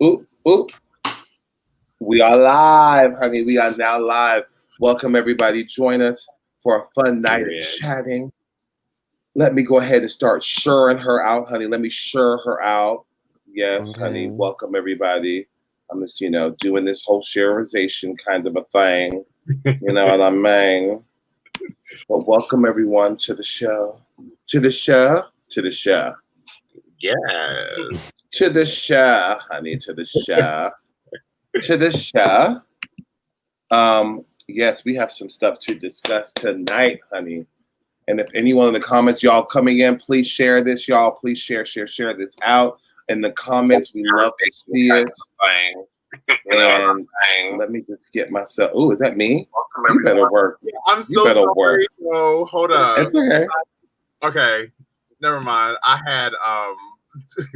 Ooh, ooh. We are live, honey. We are now live. Welcome, everybody. Join us for a fun night of chatting. Let me go ahead and start sharing her out, honey. Let me share her out. Yes, honey. Welcome, everybody. I'm just, doing this whole shareization kind of a thing. You know what I mean? But welcome, everyone, to the show. To the show. To the show. Yes. To the show, honey. To the show. To the show. Yes, we have some stuff to discuss tonight, honey. And if anyone in the comments, y'all coming in, please share this, y'all. Please share this out in the comments. We love to see it. And let me just get myself. Oh, is that me? You better work. Yeah, I'm so sorry. So hold up. It's okay. Okay, never mind. I had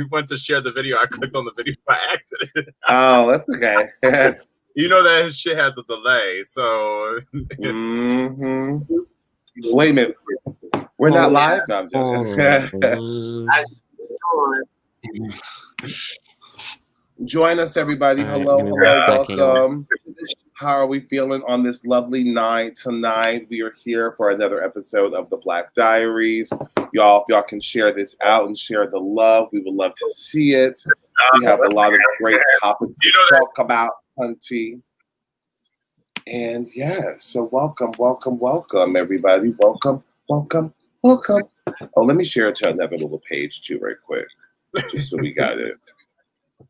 went to share the video. I clicked on the video by accident. Oh, that's okay. You know that shit has a delay, so. Wait a minute. We're not live? No, I'm joking. Join us, everybody. Hello, welcome. How are we feeling on this lovely night tonight? We are here for another episode of the Black Diaries. Y'all, if y'all can share this out and share the love, we would love to see it. We have a lot of great topics to talk about, hunty. And yeah, so welcome, everybody. Welcome. Oh, let me share it to another little page too, right quick, just so we got it.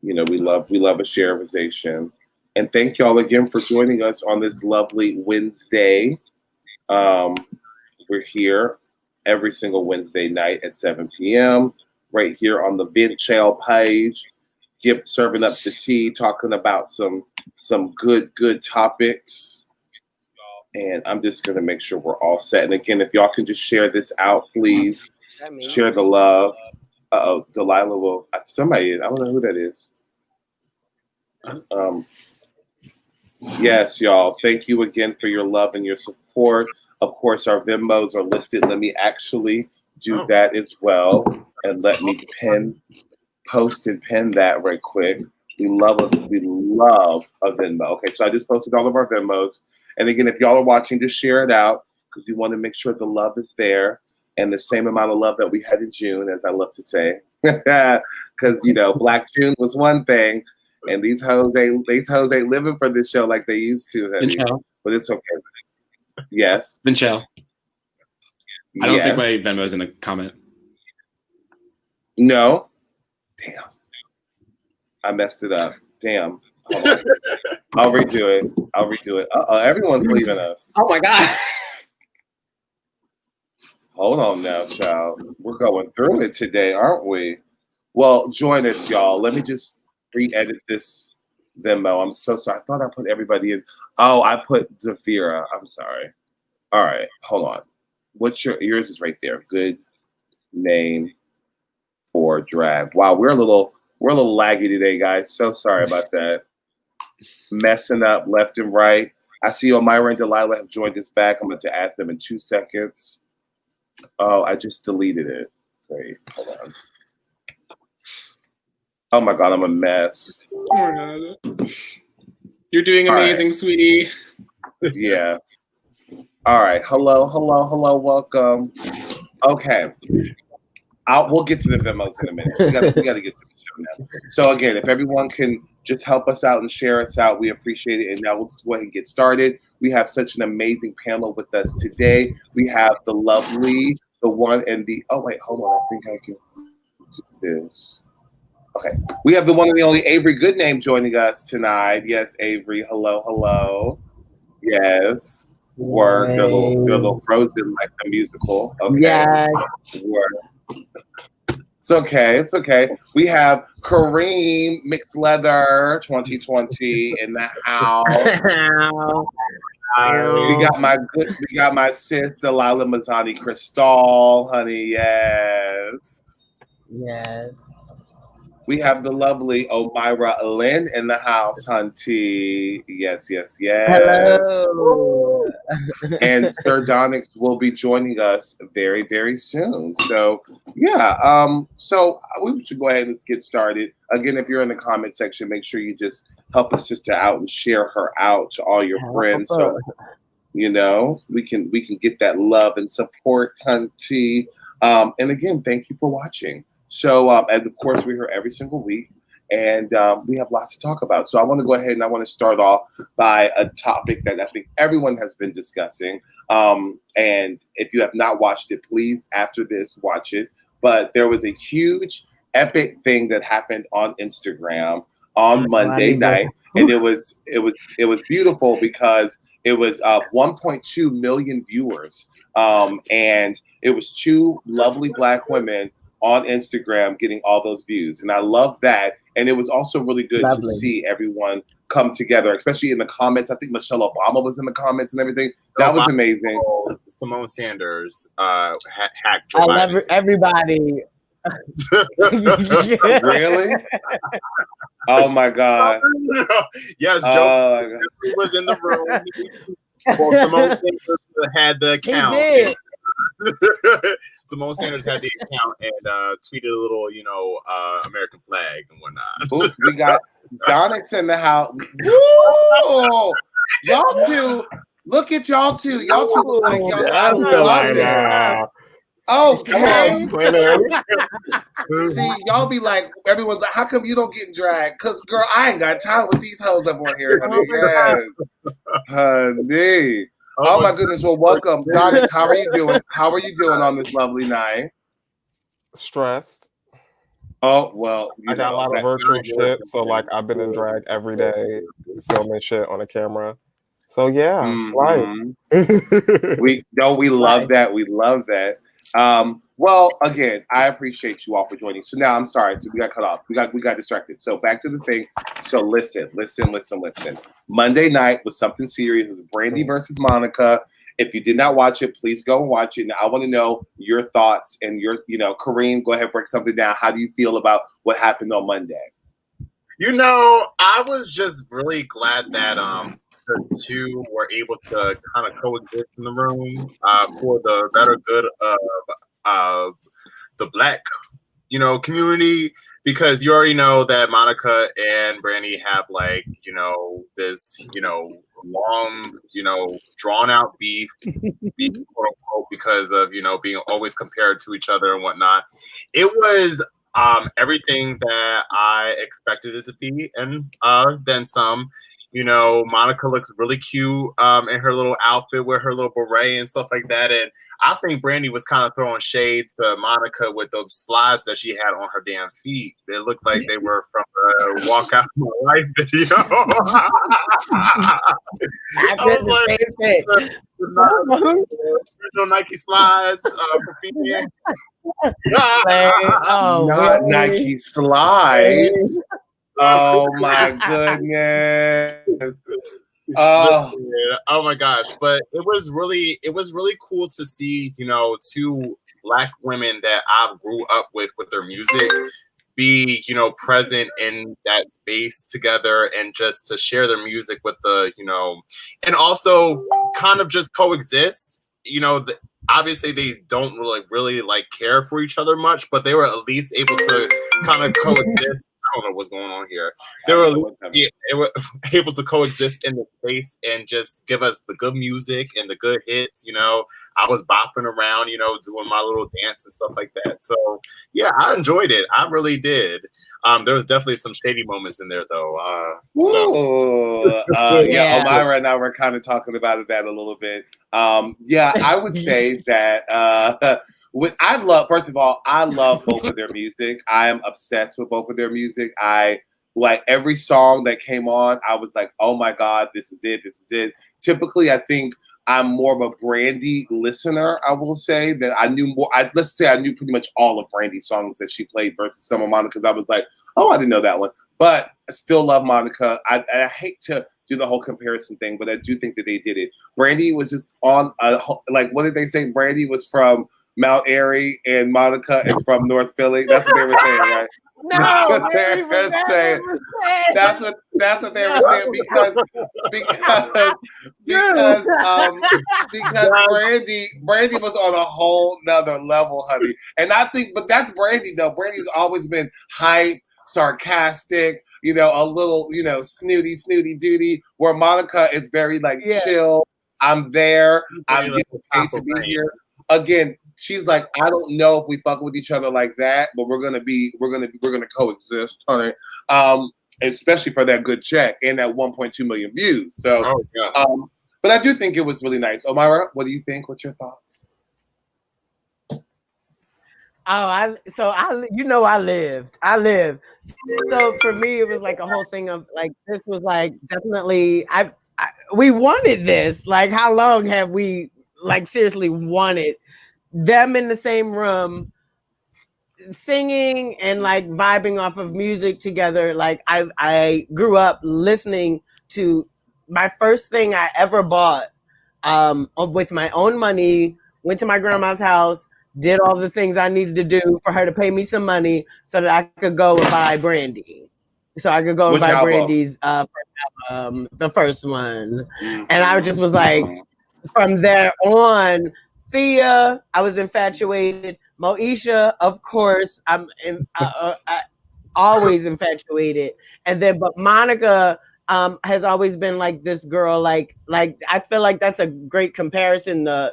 We love a shareization. And thank y'all again for joining us on this lovely Wednesday. We're here every single Wednesday night at 7 p.m. right here on the Vent Channel page. Serving up the tea, talking about some good topics. And I'm just going to make sure we're all set. And again, if y'all can just share this out, please. Share the love. Dalyla will. Somebody, I don't know who that is. Yes, y'all. Thank you again for your love and your support. Of course, our Venmos are listed. Let me actually do that as well. And let me post and pin that right quick. We love a Venmo. Okay, so I just posted all of our Venmos. And again, if y'all are watching, just share it out because we want to make sure the love is there and the same amount of love that we had in June, as I love to say. Because, Black June was one thing. And these hoes ain't living for this show like they used to, honey. But it's okay. Yes. Vinchelle. I don't think my Venmo's in the comment. No. Damn. I messed it up. Damn. Hold on. I'll redo it. Uh-oh, everyone's leaving us. Oh my God. Hold on now, child. We're going through it today, aren't we? Well, join us, y'all. Let me just re-edit this Venmo. I'm so sorry. I thought I put everybody in. Oh, I put Zafira. I'm sorry. All right, hold on. What's yours is right there. Good name for drag. Wow, we're a little laggy today, guys. So sorry about that. Messing up left and right. I see Omyra and Dalyla have joined us back. I'm going to add them in 2 seconds. Oh, I just deleted it. Wait, hold on. Oh my God, I'm a mess. Oh my God. You're doing amazing, sweetie. Yeah. All right. Hello. Welcome. Okay. We'll get to the Venmos in a minute. We gotta get to the show now. So again, if everyone can just help us out and share us out, we appreciate it. And now we'll just go ahead and get started. We have such an amazing panel with us today. We have the lovely, the one and the. Oh wait, hold on. I think I can do this. Okay, we have the one and the only Avery Goodname joining us tonight. Yes, Avery. Hello. Yes. Work. They're a little frozen like the musical. Okay. Yes. Work. It's okay. We have Kareem Mixed Leather 2020 in the house. We got my sis Dalyla Mizani Cristal, honey. Yes. Yes. We have the lovely Omyra Lynn in the house, hunty. Yes, yes, yes. Hello. And Sir Donyx will be joining us very, very soon. So, yeah. So we should go ahead and get started. Again, if you're in the comment section, make sure you just help a sister out and share her out to all your friends. So, you know, we can get that love and support, hunty. And again, thank you for watching. So, and of course, we're here every single week, and we have lots to talk about. So I want to go ahead and I want to start off by a topic that I think everyone has been discussing. And if you have not watched it, please, after this, watch it. But there was a huge, epic thing that happened on Instagram on Monday night, and it was beautiful because it was 1.2 million viewers, and it was two lovely Black women on Instagram getting all those views. And I love that. And it was also really good to see everyone come together, especially in the comments. I think Michelle Obama was in the comments and everything. That was amazing. Simone Sanders hacked Joe Biden. Everybody. Really? Oh my God. Yes, Joe was in the room. Well, Simone Sanders had the account. He did. Simone Sanders had the account and tweeted a little, American flag and whatnot. Ooh, we got Donyx in the house. Woo! Y'all two, look at y'all two. Y'all two look like y'all. Okay. See, y'all be like, everyone's like, how come you don't get dragged? Because, girl, I ain't got time with these hoes up on here. Honey. Oh my goodness. Well, welcome. Donyx, how are you doing? How are you doing on this lovely night? Stressed. Oh, well. I got a lot of virtual shit. So, like, I've been in drag every day, filming shit on a camera. So, yeah. We love that. We love that. Well, again, I appreciate you all for joining. So now I'm sorry, so we got cut off. We got distracted. So back to the thing. So listen. Monday night was something serious. It was Brandy versus Monica. If you did not watch it, please go and watch it. Now I want to know your thoughts and your, Kareem, go ahead, break something down. How do you feel about what happened on Monday? I was just really glad that the two were able to kind of coexist in the room for the better good of the Black, community, because you already know that Monica and Brandy have this, long, drawn out beef, quote unquote, because of, being always compared to each other and whatnot. It was everything that I expected it to be, and then some. Monica looks really cute in her little outfit with her little beret and stuff like that. And I think Brandy was kind of throwing shade to Monica with those slides that she had on her damn feet. They looked like they were from a Walk Out My Life video. I was like, no Nike slides for female. Not Nike slides. Oh my goodness. Oh my gosh. But it was really cool to see, two Black women that I grew up with their music be, present in that space together, and just to share their music with the, and also kind of just coexist. Obviously they don't really care for each other much, but they were at least able to kind of coexist. I don't know what's going on here. They were able to coexist in the space and just give us the good music and the good hits. I was bopping around, doing my little dance and stuff like that. So yeah, I enjoyed it. I really did. There was definitely some shady moments in there, though. Yeah, Omyra and I were kind of talking about that a little bit. Yeah, I would say that I love both of their music. I am obsessed with both of their music. I like every song that came on. I was like, oh my God, this is it. Typically, I think I'm more of a Brandy listener. I will say that I knew more. Let's say I knew pretty much all of Brandy's songs that she played versus some of Monica's. I was like, oh, I didn't know that one. But I still love Monica. I hate to do the whole comparison thing, but I do think that they did it. Brandy was just on what did they say? Brandy was from Mount Airy and Monica is from North Philly. That's what they were saying, right? No, that's what they were saying because Brandy was on a whole nother level, honey. And I think, but that's Brandy though. Brandy's always been hype, sarcastic, a little, snooty duty. Where Monica is very like chill. I'm there. I'm getting paid to be here. Again, she's like, I don't know if we fuck with each other like that, but we're gonna coexist, honey. Especially for that good check and that 1.2 million views. So, but I do think it was really nice. Omyra, what do you think? What's your thoughts? I lived. So for me, it was like a whole thing of like, this was like definitely, we wanted this. Like, how long have we like seriously wanted them in the same room singing and like vibing off of music together? Like I grew up listening to my first thing I ever bought with my own money, went to my grandma's house, did all the things I needed to do for her to pay me some money so that I could go and buy Brandy. So I could go and buy Brandy's the first one. And I just was like, from there on, Thea, I was infatuated. Moesha, of course, I'm always infatuated. And then, but Monica has always been like this girl. Like I feel like that's a great comparison. Would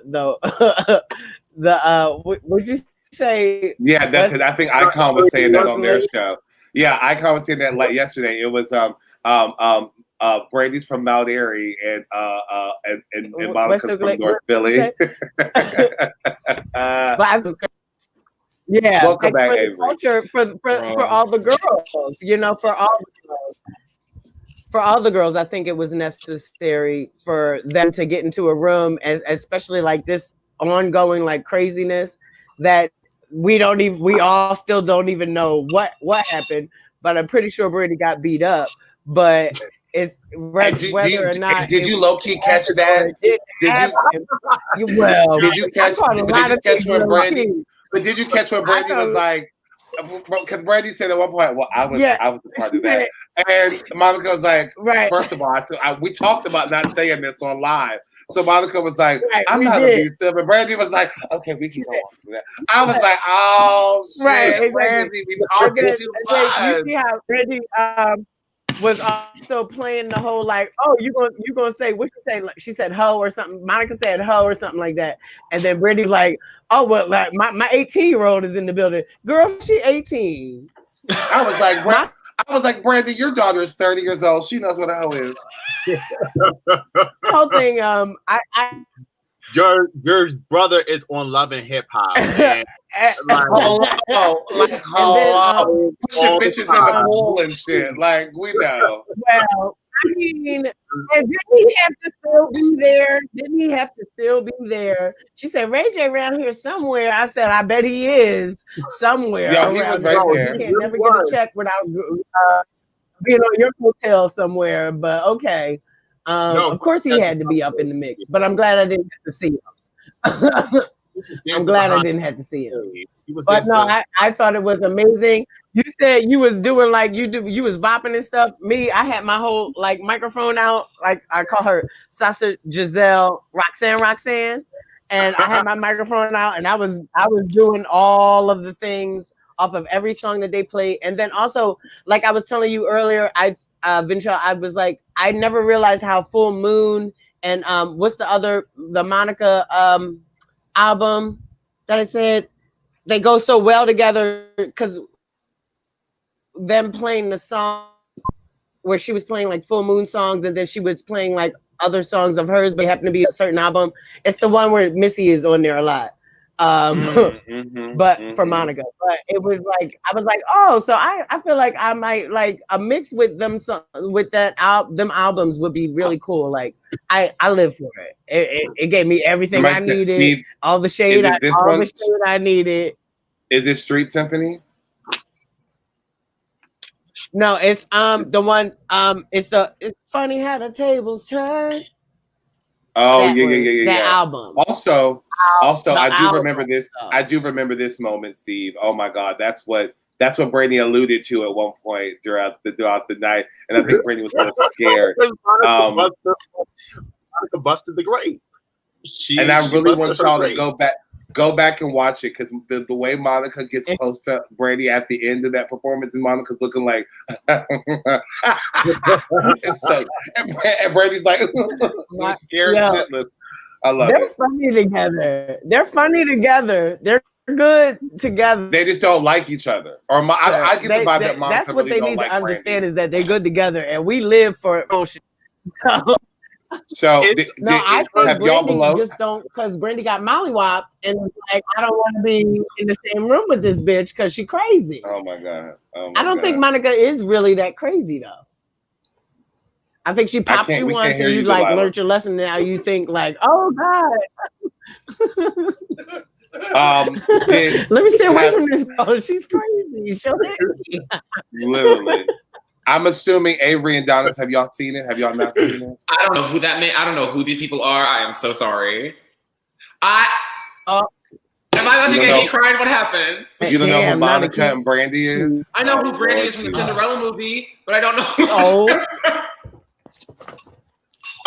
you say? Yeah, that's it. I think Icon was saying that on their show. Yeah, Icon was saying that like yesterday. It was Brandy's from Mount Airy and Monica's from North Philly. Yeah, welcome back, for Avery. The culture for all the girls, for all the girls, I think it was necessary for them to get into a room, especially like this ongoing like craziness that we all still don't even know what happened, but I'm pretty sure Brandy got beat up. But it's whether or not. Did you low key catch that? Did you catch when Brandy? But did you catch when Brandy was like? Because Brandy said at one point, "Well, I was a part of that," and Monica was like, First of all, we talked about not saying this on live." So Monica was like, "I'm not abusive," and Brandy was like, "Okay, we can go on." I was like, "Oh shit, Brandy, we talking too much." You see how Brandy was also playing the whole like, "Oh, you gonna say what she say?" Like she said "ho" or something. Monica said "ho" or something like that, and then Brandy's like, "Oh, well, like my 18-year-old is in the building, girl. She 18." I was like, Brandy, your daughter is 30 years old. She knows what a hoe is. The whole thing, Your brother is on Love and Hip Hop. Pushing bitches in the pool and shit. Like, we know. Well, I mean, and didn't he have to still be there? Didn't he have to still be there? She said, Ray J around here somewhere. I said, I bet he is somewhere. Yeah, he was right there. You can't never get a check without being on your hotel somewhere. But okay. Of course he had to be up in the mix, but I'm glad I didn't have to see him. I'm glad I didn't have to see him. But no, I thought it was amazing. You said you was doing like you was bopping and stuff. Me, I had my whole like microphone out, like I call her Sasa Giselle Roxanne, and I had my microphone out, and I was doing all of the things off of every song that they played, and then also like I was telling you earlier, Vinshaw, I was like, I never realized how Full Moon and what's the Monica album that I said they go so well together because them playing the song where she was playing like Full Moon songs and then she was playing like other songs of hers, but it happened to be a certain album. It's the one where Missy is on there a lot. But for Monica, but it was like I was like, oh, so I feel like I might like a mix with them with that them albums would be really cool. Like I live for it. It gave me everything I needed, Steve, all the shade I needed. Is it Street Symphony? No, it's the one it's funny how the tables turn. Oh, that album. Also, I do remember this. Stuff. I do remember this moment, Steve. Oh my God, that's what Brandy alluded to at one point throughout the night, and I think Brandy was a little scared. Monica busted the grape. And I really want y'all to go back and watch it, because the way Monica gets close to Brandy at the end of that performance, and Monica's looking like, and Brandy's like scared shitless. I love it. They're funny together. They're good together. They just don't like each other. Or I get the vibe that Monica that's what really they need like to understand Brandy. is that they're good together, and we live for emotion. So I think have y'all below? just don't, because Brandy got mollywopped, and it's like, I don't want to be in the same room with this bitch because she's crazy. Oh my God. I don't think Monica is really that crazy though. I think she popped you once and you like learned your lesson. Now you think like, oh God. Let me stay away from this girl. She's crazy. Show it. Literally. I'm assuming Avery and Donyx, have y'all seen it? Have y'all not seen it? I don't know who that meant. I don't know who these people are. I am so sorry. Am I about to get hate cried? What happened? You don't know who Monica and Brandy is? I know who Brandy is from the Cinderella movie, but I don't know who. Oh.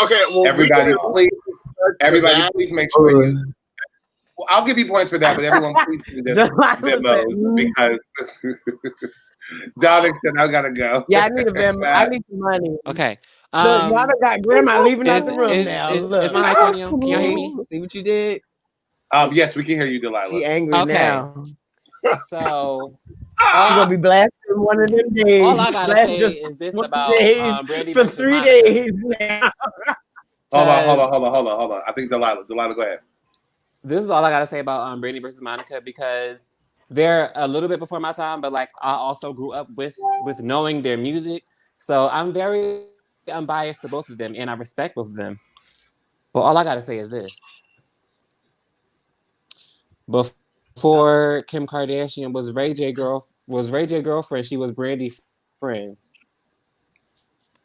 Okay, well, everybody, please make sure you. Well, I'll give you points for that, but everyone, please do this demos because Donyx said I gotta go. Yeah, I need a Venmo. I need some money. Okay. Look, y'all got grandma leaving out the room now. Is my mic on you? Can y'all hear me? See what you did? Yes, we can hear you, Dalyla. She angry now. So she's gonna be blasting one of them days. All I gotta say is this about Brandy for 3 days now. Hold on. I think Dalyla, go ahead. This is all I gotta say about Brandy versus Monica, because they're a little bit before my time, but like I also grew up with knowing their music, so I'm very unbiased to both of them, and I respect both of them. But all I gotta say is this: before Kim Kardashian was Ray J girlfriend, she was Brandy's friend.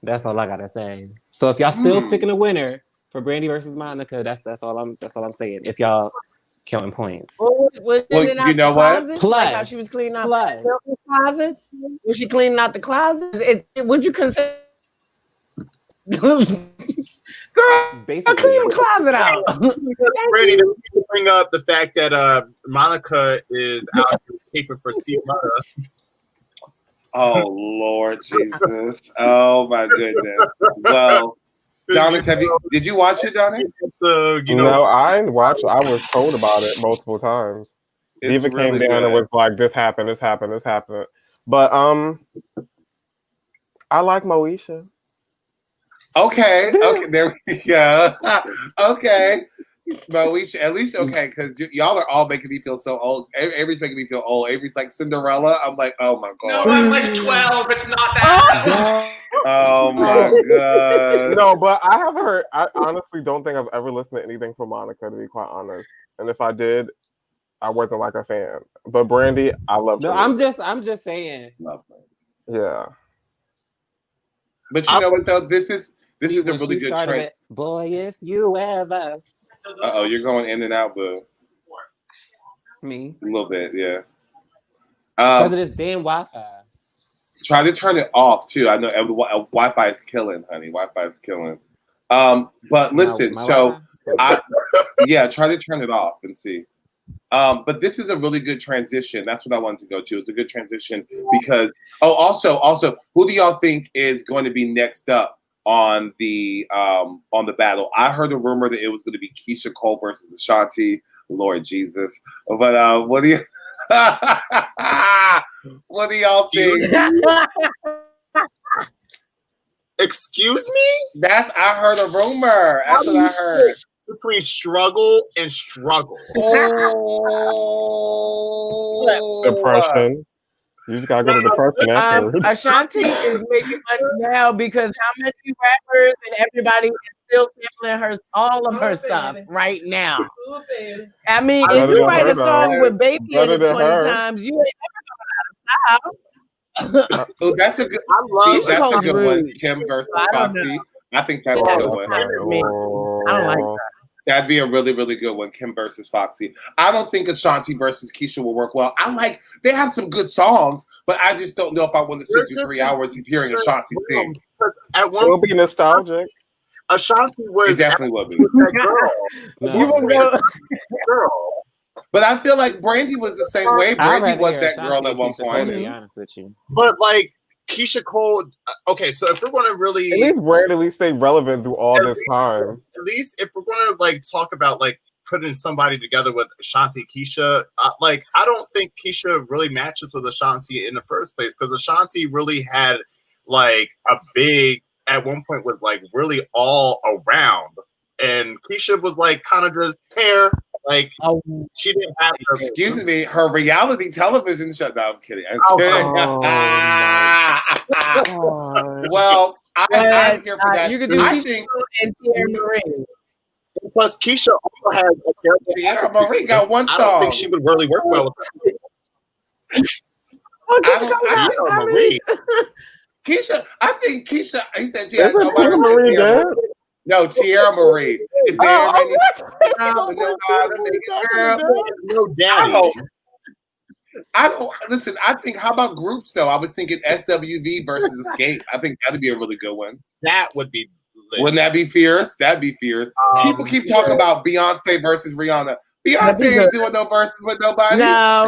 That's all I gotta say. So if y'all still picking a winner for Brandy versus Monica, that's all I'm saying. If y'all counting points. Well, you know what? Plus, like how she was cleaning out the closets. Was she cleaning out the closets? Would you consider? Girl, basically, clean the closet out. Brandy, to bring up the fact that Monica is out taping for Omyra. Oh Lord Jesus! Oh my goodness! Well, Donyx, did you watch it, Donyx? No, I didn't watch it. I was told about it multiple times. Diva came down and was like, "This happened. But I like Moesha. Okay, there we go. Okay, Moesha, at least okay, because y'all are all making me feel so old. Avery's making me feel old. Avery's like Cinderella. I'm like, oh my God. No, I'm like 12. It's not that. Oh my God. No, but I haven't heard. I honestly don't think I've ever listened to anything from Monica, to be quite honest. And if I did, I wasn't like a fan. But Brandy, I love her. No, I'm just saying. Love her. Yeah. But you know what though? This is a really good trend. Boy, if you ever. You're going in and out, boo. Me? A little bit, yeah. Because of this damn Wi-Fi. Try to turn it off too. I know Wi-Fi is killing, honey. Wi-Fi is killing. But listen, try to turn it off and see. But this is a really good transition. That's what I wanted to go to. It's a good transition because also, who do y'all think is going to be next up on the battle? I heard a rumor that it was going to be Keisha Cole versus Ashanti. Lord Jesus! But what do you? What do y'all think? Excuse me? I heard a rumor. That's what I heard. Between struggle and struggle. Depression. You just gotta go to depression afterwards. Ashanti is making money now because how many rappers and everybody is still sampling all of her stuff right now. I mean, if you write a song with Baby in it 20 times, you ain't never gonna stop. That's a good. That's a good one. Kim versus Foxy. I think that's a good one. I don't like that. That'd be a really, really good one. Kim versus Foxy. I don't think Ashanti versus Keisha will work well. They have some good songs, but I just don't know if I want to sit through 3 hours of hearing Ashanti sing. At one It'll be nostalgic. Ashanti was It definitely will be. That girl. But I feel like Brandy was the same way. Brandy was that girl at one point. To be honest with you. But like Keisha Cole, okay, so if we're going to really at least Brandy at least stay relevant through all this time. At least if we're going to like talk about like putting somebody together with Ashanti Keisha, like I don't think Keisha really matches with Ashanti in the first place because Ashanti really had like a big at one point was like really all around, and Keisha was like kind of just hair. Like she didn't have. Excuse me, her reality television show. No, I'm kidding. I'm kidding. Well, I'm here for that. You could do Keisha and Tierra Marie. Plus, Keisha also had a character. Tierra Marie got one song. I don't think she would really work well with her. Tierra Marie. Keisha, I think Keisha. He said Tierra Marie. No, Tierra Marie. No daddy. I don't listen. I think. How about groups though? I was thinking SWV versus Escape. I think that'd be a really good one. That would be. Lit. Wouldn't that be fierce? That'd be fierce. People keep talking about Beyonce versus Rihanna. Beyonce ain't doing no verses with nobody. No.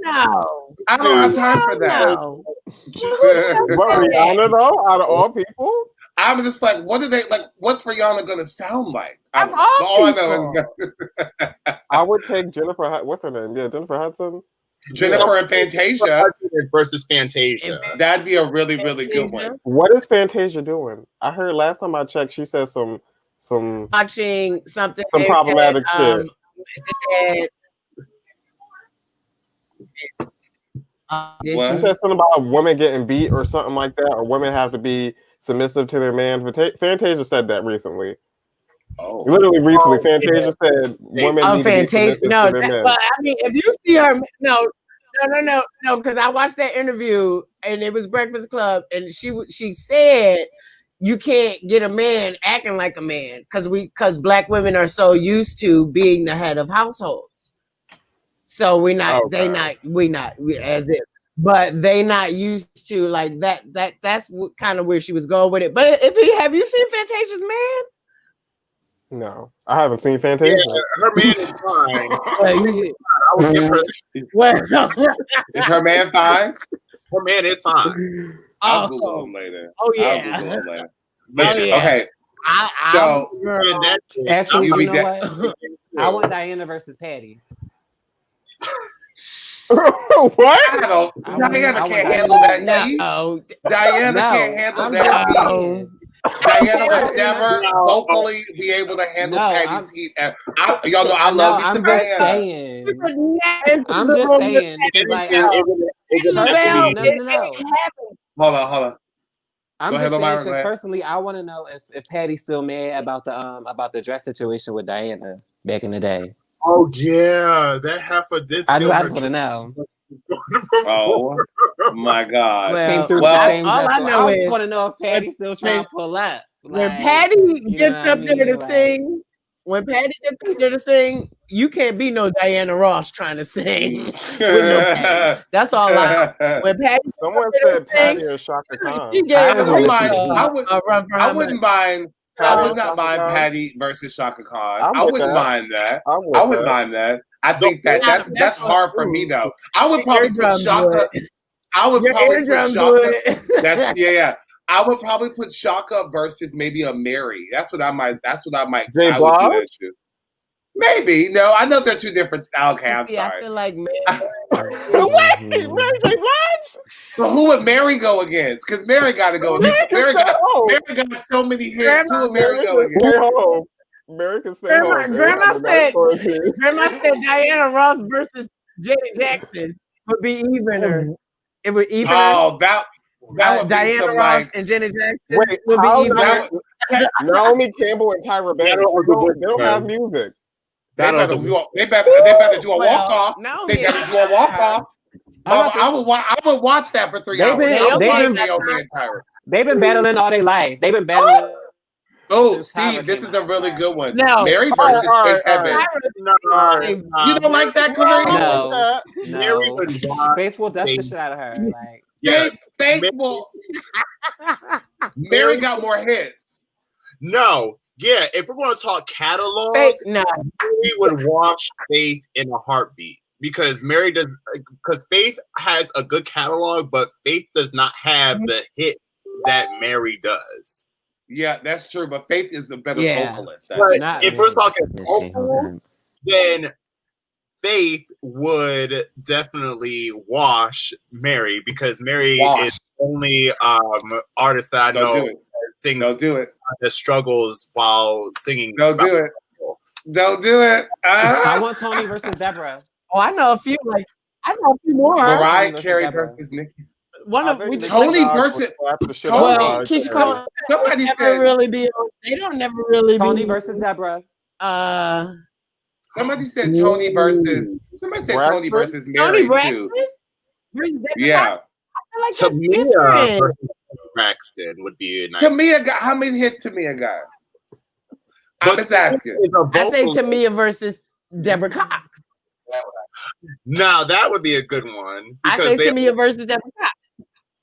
No. I don't have time for that. No. But Rihanna though, out of all people. I'm just like, what are they like? What's Rihanna gonna sound like? All I know is I would take Jennifer. What's her name? Yeah, Jennifer Hudson. Jennifer and Fantasia versus Fantasia. That'd be a really, really good one. What is Fantasia doing? I heard last time I checked, she said some watching something. Some problematic shit. She said something about women getting beat or something like that, or women have to be submissive to their man. Fantasia said that recently. Oh, literally recently, Fantasia said women need to be submissive to their men. But I mean, if you see her, no, because I watched that interview and it was Breakfast Club, and she said you can't get a man acting like a man because Black women are so used to being the head of households. So we not as if. But they not used to like that. That's kind of where she was going with it. But have you seen Fantasia's man? No, I haven't seen Fantasia. Yeah, her man is fine. I would give her. Is her man fine? Her man is fine. I'll Google him later. Oh yeah. I'll Google him later. Okay. So actually, you know what? I want Diana versus Patty. What? Diana can't handle that heat. Diana can't handle that heat. Diana would never vocally be able to handle Patty's heat. Y'all know I love me some Diana. I'm just saying. Like, no. Hold on. I'm just saying because personally, I want to know if Patty's still mad about the dress situation with Diana back in the day. Oh yeah, that half a disc. I just want to know. Oh my God! Came through the same dress. I want to know if Patty's still trying to pull up. When Patty gets up there to sing, you can't be no Diana Ross trying to sing with no Patty. That's all when Patty. Someone said Patty or Shaka Khan. I wouldn't mind. I would not mind Patty versus Shaka Khan. I wouldn't mind that. I wouldn't mind that. I think that's hard for me though. I would probably put Shaka. I would probably put Shaka. I would probably put Shaka versus maybe a Mary. That's what I might. I would do that too. Maybe. No, I know they're two different. Okay, I'm sorry. I feel like Mary J. Blige? But who would Mary go against? Because Mary got to go against. Mary got so many hits. Who would Mary go against? Mary can stay home. Grandma said Diana Ross versus Janet Jackson would be evener. It would even. Oh, that would Diana be some Ross like. And Janet Jackson would be evener. Naomi Campbell and Tyra Banks. They don't have music. They better do a walk off. They better do a walk off. I would watch that for 3 hours. They've been battling all their life. They've been battling. Oh, Steve, this is a really good one. No. Mary versus Faith Evans. No, You don't like that, Kareem? No. Mary No. would watch Faith will dust the Faith. shit out of her. Like, Yeah, Faith will. Mary got more hits. no. Yeah, if we're going to talk catalog, Faith, no. Mary would watch Faith in a heartbeat because Faith has a good catalog, but Faith does not have the hit that Mary does. Yeah, that's true. But Faith is the better vocalist. But if we're talking vocals, then Faith would definitely wash Mary because Mary is the only artist that I know that sings that struggles while singing. Don't do it. Don't do it. I want Tony versus Deborah. Oh, I know a few. Like I know a few more. Mariah Carey versus Nicki. One of Tony versus well, Keisha Cole. Somebody never really deal. They don't never really. Tony versus Deborah. Somebody said Tony versus. Somebody said Tony versus Mary too. Yeah. I feel like that's different. Versus Braxton would be a nice. Tamia got how many hits Tamia got? I'm just asking. I say Tamia versus Deborah Cox. Now that would be a good one. I say Tamia versus Deborah Cox.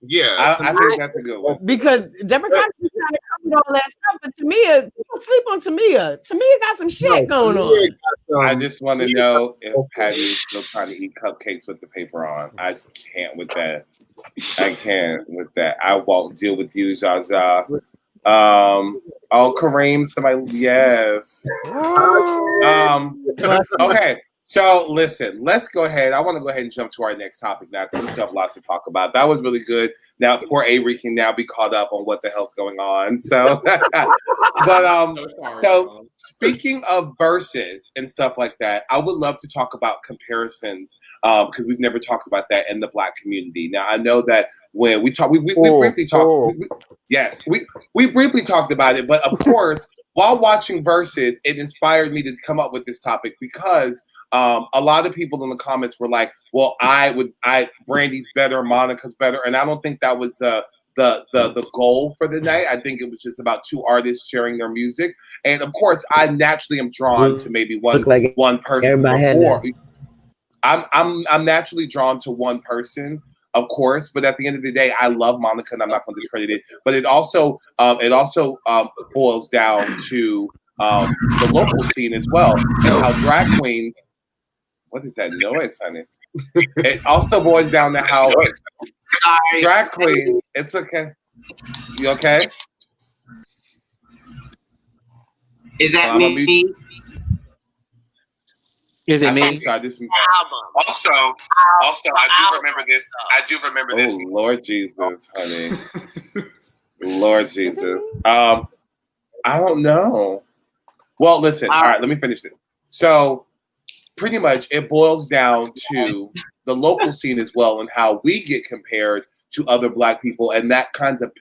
Yeah, I think that's a good one. Because Deborah Cox is trying to cover all that stuff, but Tamia, people sleep on Tamia. Tamia got some shit going on. I just want to know if Patty's still trying to eat cupcakes with the paper on. I can't with that. I can't with that. I won't deal with you, Zaza. Oh, Kareem, somebody, yes. Okay. So listen, let's go ahead. I want to go ahead and jump to our next topic now because we have lots to talk about. That was really good. Now poor Avery can now be caught up on what the hell's going on. So, so speaking of verses and stuff like that, I would love to talk about comparisons because we've never talked about that in the Black community. Now I know that when we talk, we briefly talked. We briefly talked about it, but of course, while watching verses, it inspired me to come up with this topic because. A lot of people in the comments were like, "Well, Brandy's better, Monica's better," and I don't think that was the goal for the night. I think it was just about two artists sharing their music, and of course, I naturally am drawn to maybe one person. I'm naturally drawn to one person, of course, but at the end of the day, I love Monica, and I'm not going to discredit it. But it also boils down to the local scene as well, and how drag queen. What is that noise, honey? It also boils down to how drag queen. It's okay. You okay? Is that me? Is it me? Also, I do remember this. Oh, Lord Jesus, honey. Lord Jesus. I don't know. Well, listen. All right, let me finish it. So. Pretty much it boils down to the local scene as well and how we get compared to other Black people, and that kinds of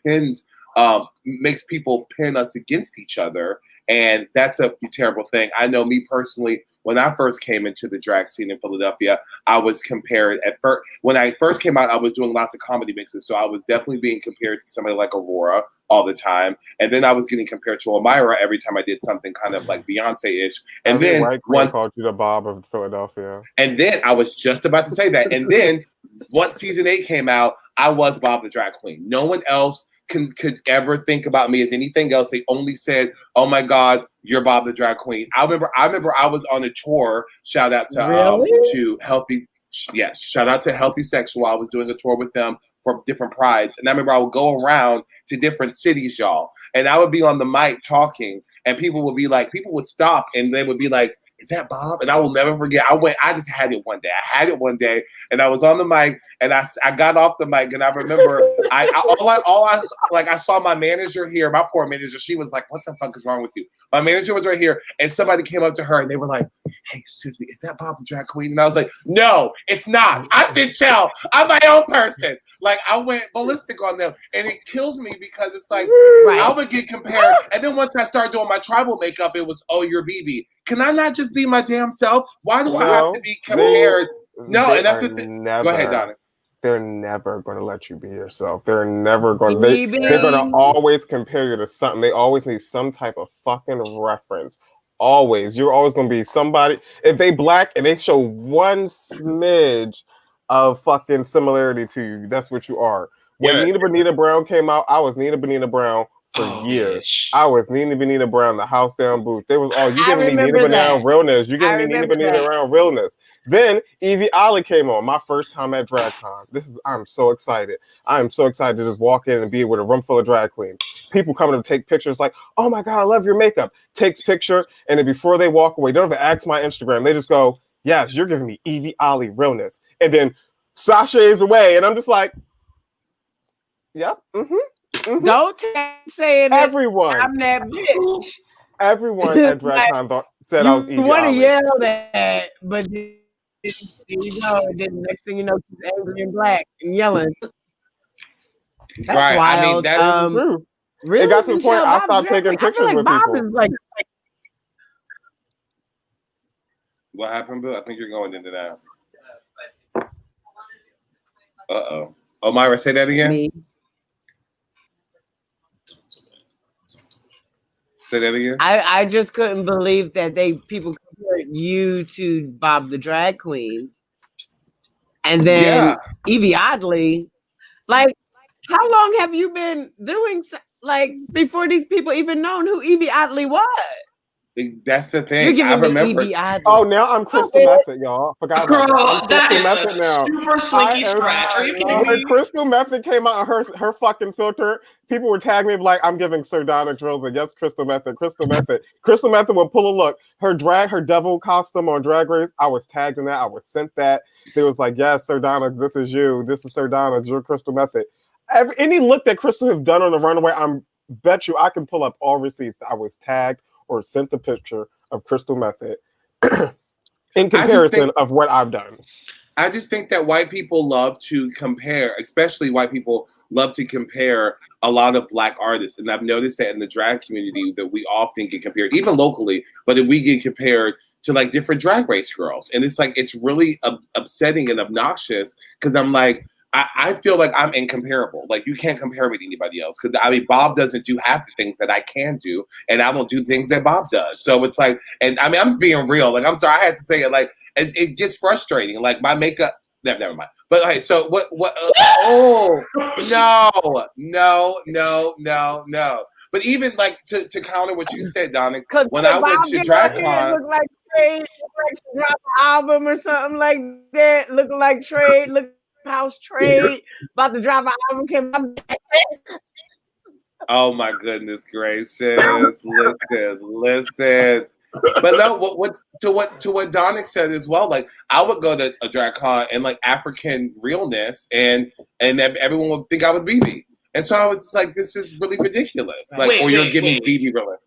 makes people pin us against each other, and that's a terrible thing. I know me personally, when I first came into the drag scene in Philadelphia, I was compared at first. When I first came out, I was doing lots of comedy mixes, so I was definitely being compared to somebody like Aurora all the time, and then I was getting compared to Omyra every time I did something kind of like Beyonce-ish. And then once called you the Bob of Philadelphia, and then I was just about to say that, and then once season 8 came out, I was Bob the Drag Queen. No one else could ever think about me as anything else. They only said, "Oh my God, you're Bob the Drag Queen." I remember I was on a tour. Shout out to Healthy. Yes, shout out to Healthy Sexual. I was doing a tour with them for different prides, and I remember I would go around to different cities, y'all, and I would be on the mic talking, and people would stop, and they would be like, "Is that Bob?" And I will never forget. I just had it one day. And I was on the mic, and I got off the mic, and I remember I saw my manager here, my poor manager. She was like, "What the fuck is wrong with you?" My manager was right here, and somebody came up to her, and they were like, "Hey, excuse me, is that Bob the Drag Queen?" And I was like, "No, it's not. I'm Big Chell. I'm my own person." Like, I went ballistic on them, and it kills me because it's like I would get compared, and then once I started doing my tribal makeup, it was, "Oh, you're BB." Can I not just be my damn self? Why do I have to be compared? And that's the thing. Go ahead, Donna. they're never going to let you be yourself. They're never going to, they're going to always compare you to something. They always need some type of fucking reference. Always. You're always going to be somebody. If they black and they show one smidge of fucking similarity to you, that's what you are. When Nina Bonita Brown came out, I was Nina Bonita Brown for years. Bitch. I was Nina Bonita Brown, the house down booth. They was all, you giving me Nina Bonita realness. You giving me Nina Bonita Brown realness. Then Evie Ollie came on, my first time at DragCon. I'm so excited. I am so excited to just walk in and be with a room full of drag queens. People coming to take pictures like, oh my God, I love your makeup. Takes picture, and then before they walk away, they don't even ask my Instagram. They just go, yes, you're giving me Evie Ollie realness. And then Sasha is away, and I'm just like, yep, Don't say it. Everyone. I'm that bitch. Everyone at DragCon said I was Evie Ollie. You want to yell that, but you know, then next thing you know, she's angry and black and yelling. That's right. wild. I mean, that's true. Really? It got to the point I stopped taking pictures with Bob people. Is like, what happened, Bill? I think you're going into that. Uh-oh. Omyra, say that again. Me. Say that again. I just couldn't believe that people compared you to Bob the drag queen, and then Evie Oddly. Like, how long have you been doing? Like, before these people even known who Evie Oddly was? That's the thing. You're giving I remember. me Evie Oddly. Oh, now I'm Crystal Method, y'all. Forgot about Girl, that. that is Method a now. super slinky scratch. Are you kidding me? When Crystal Method came out, her fucking filter, people were tagging me like, I'm giving Sir Donyx Rose a yes, Crystal Method. Crystal Method would pull a look. Her devil costume on Drag Race, I was tagged in that. I was sent that. They was like, yes, Sir Donyx, this is you. This is Sir Donyx, you're Crystal Method. Any look that Crystal have done on the runway, bet you I can pull up all receipts that I was tagged or sent the picture of Crystal Method in comparison of what I've done. I just think that white people love to compare, especially white people love to compare a lot of black artists. And I've noticed that in the drag community that we often get compared, even locally, but if we get compared to like different Drag Race girls. And it's like, it's really upsetting and obnoxious because I'm like, I feel like I'm incomparable. Like, you can't compare me to anybody else. Because, I mean, Bob doesn't do half the things that I can do, and I don't do things that Bob does. So it's like, and I mean, I'm just being real. Like, I'm sorry, I had to say it. Like, it gets frustrating. Like, my makeup, never mind. But, hey, so what, oh, no. But even, like, to counter what you said, Donna, when I went to DragCon. Look like Trade, like she dropped an album or something like that. Looking like Trade, House Trade, about to drop an album, came up. Oh my goodness gracious! Listen. But no, what Donyx said as well. Like, I would go to a drag con and like African realness, and everyone would think I was BB. And so I was just like, this is really ridiculous. Like, you're giving BB realness.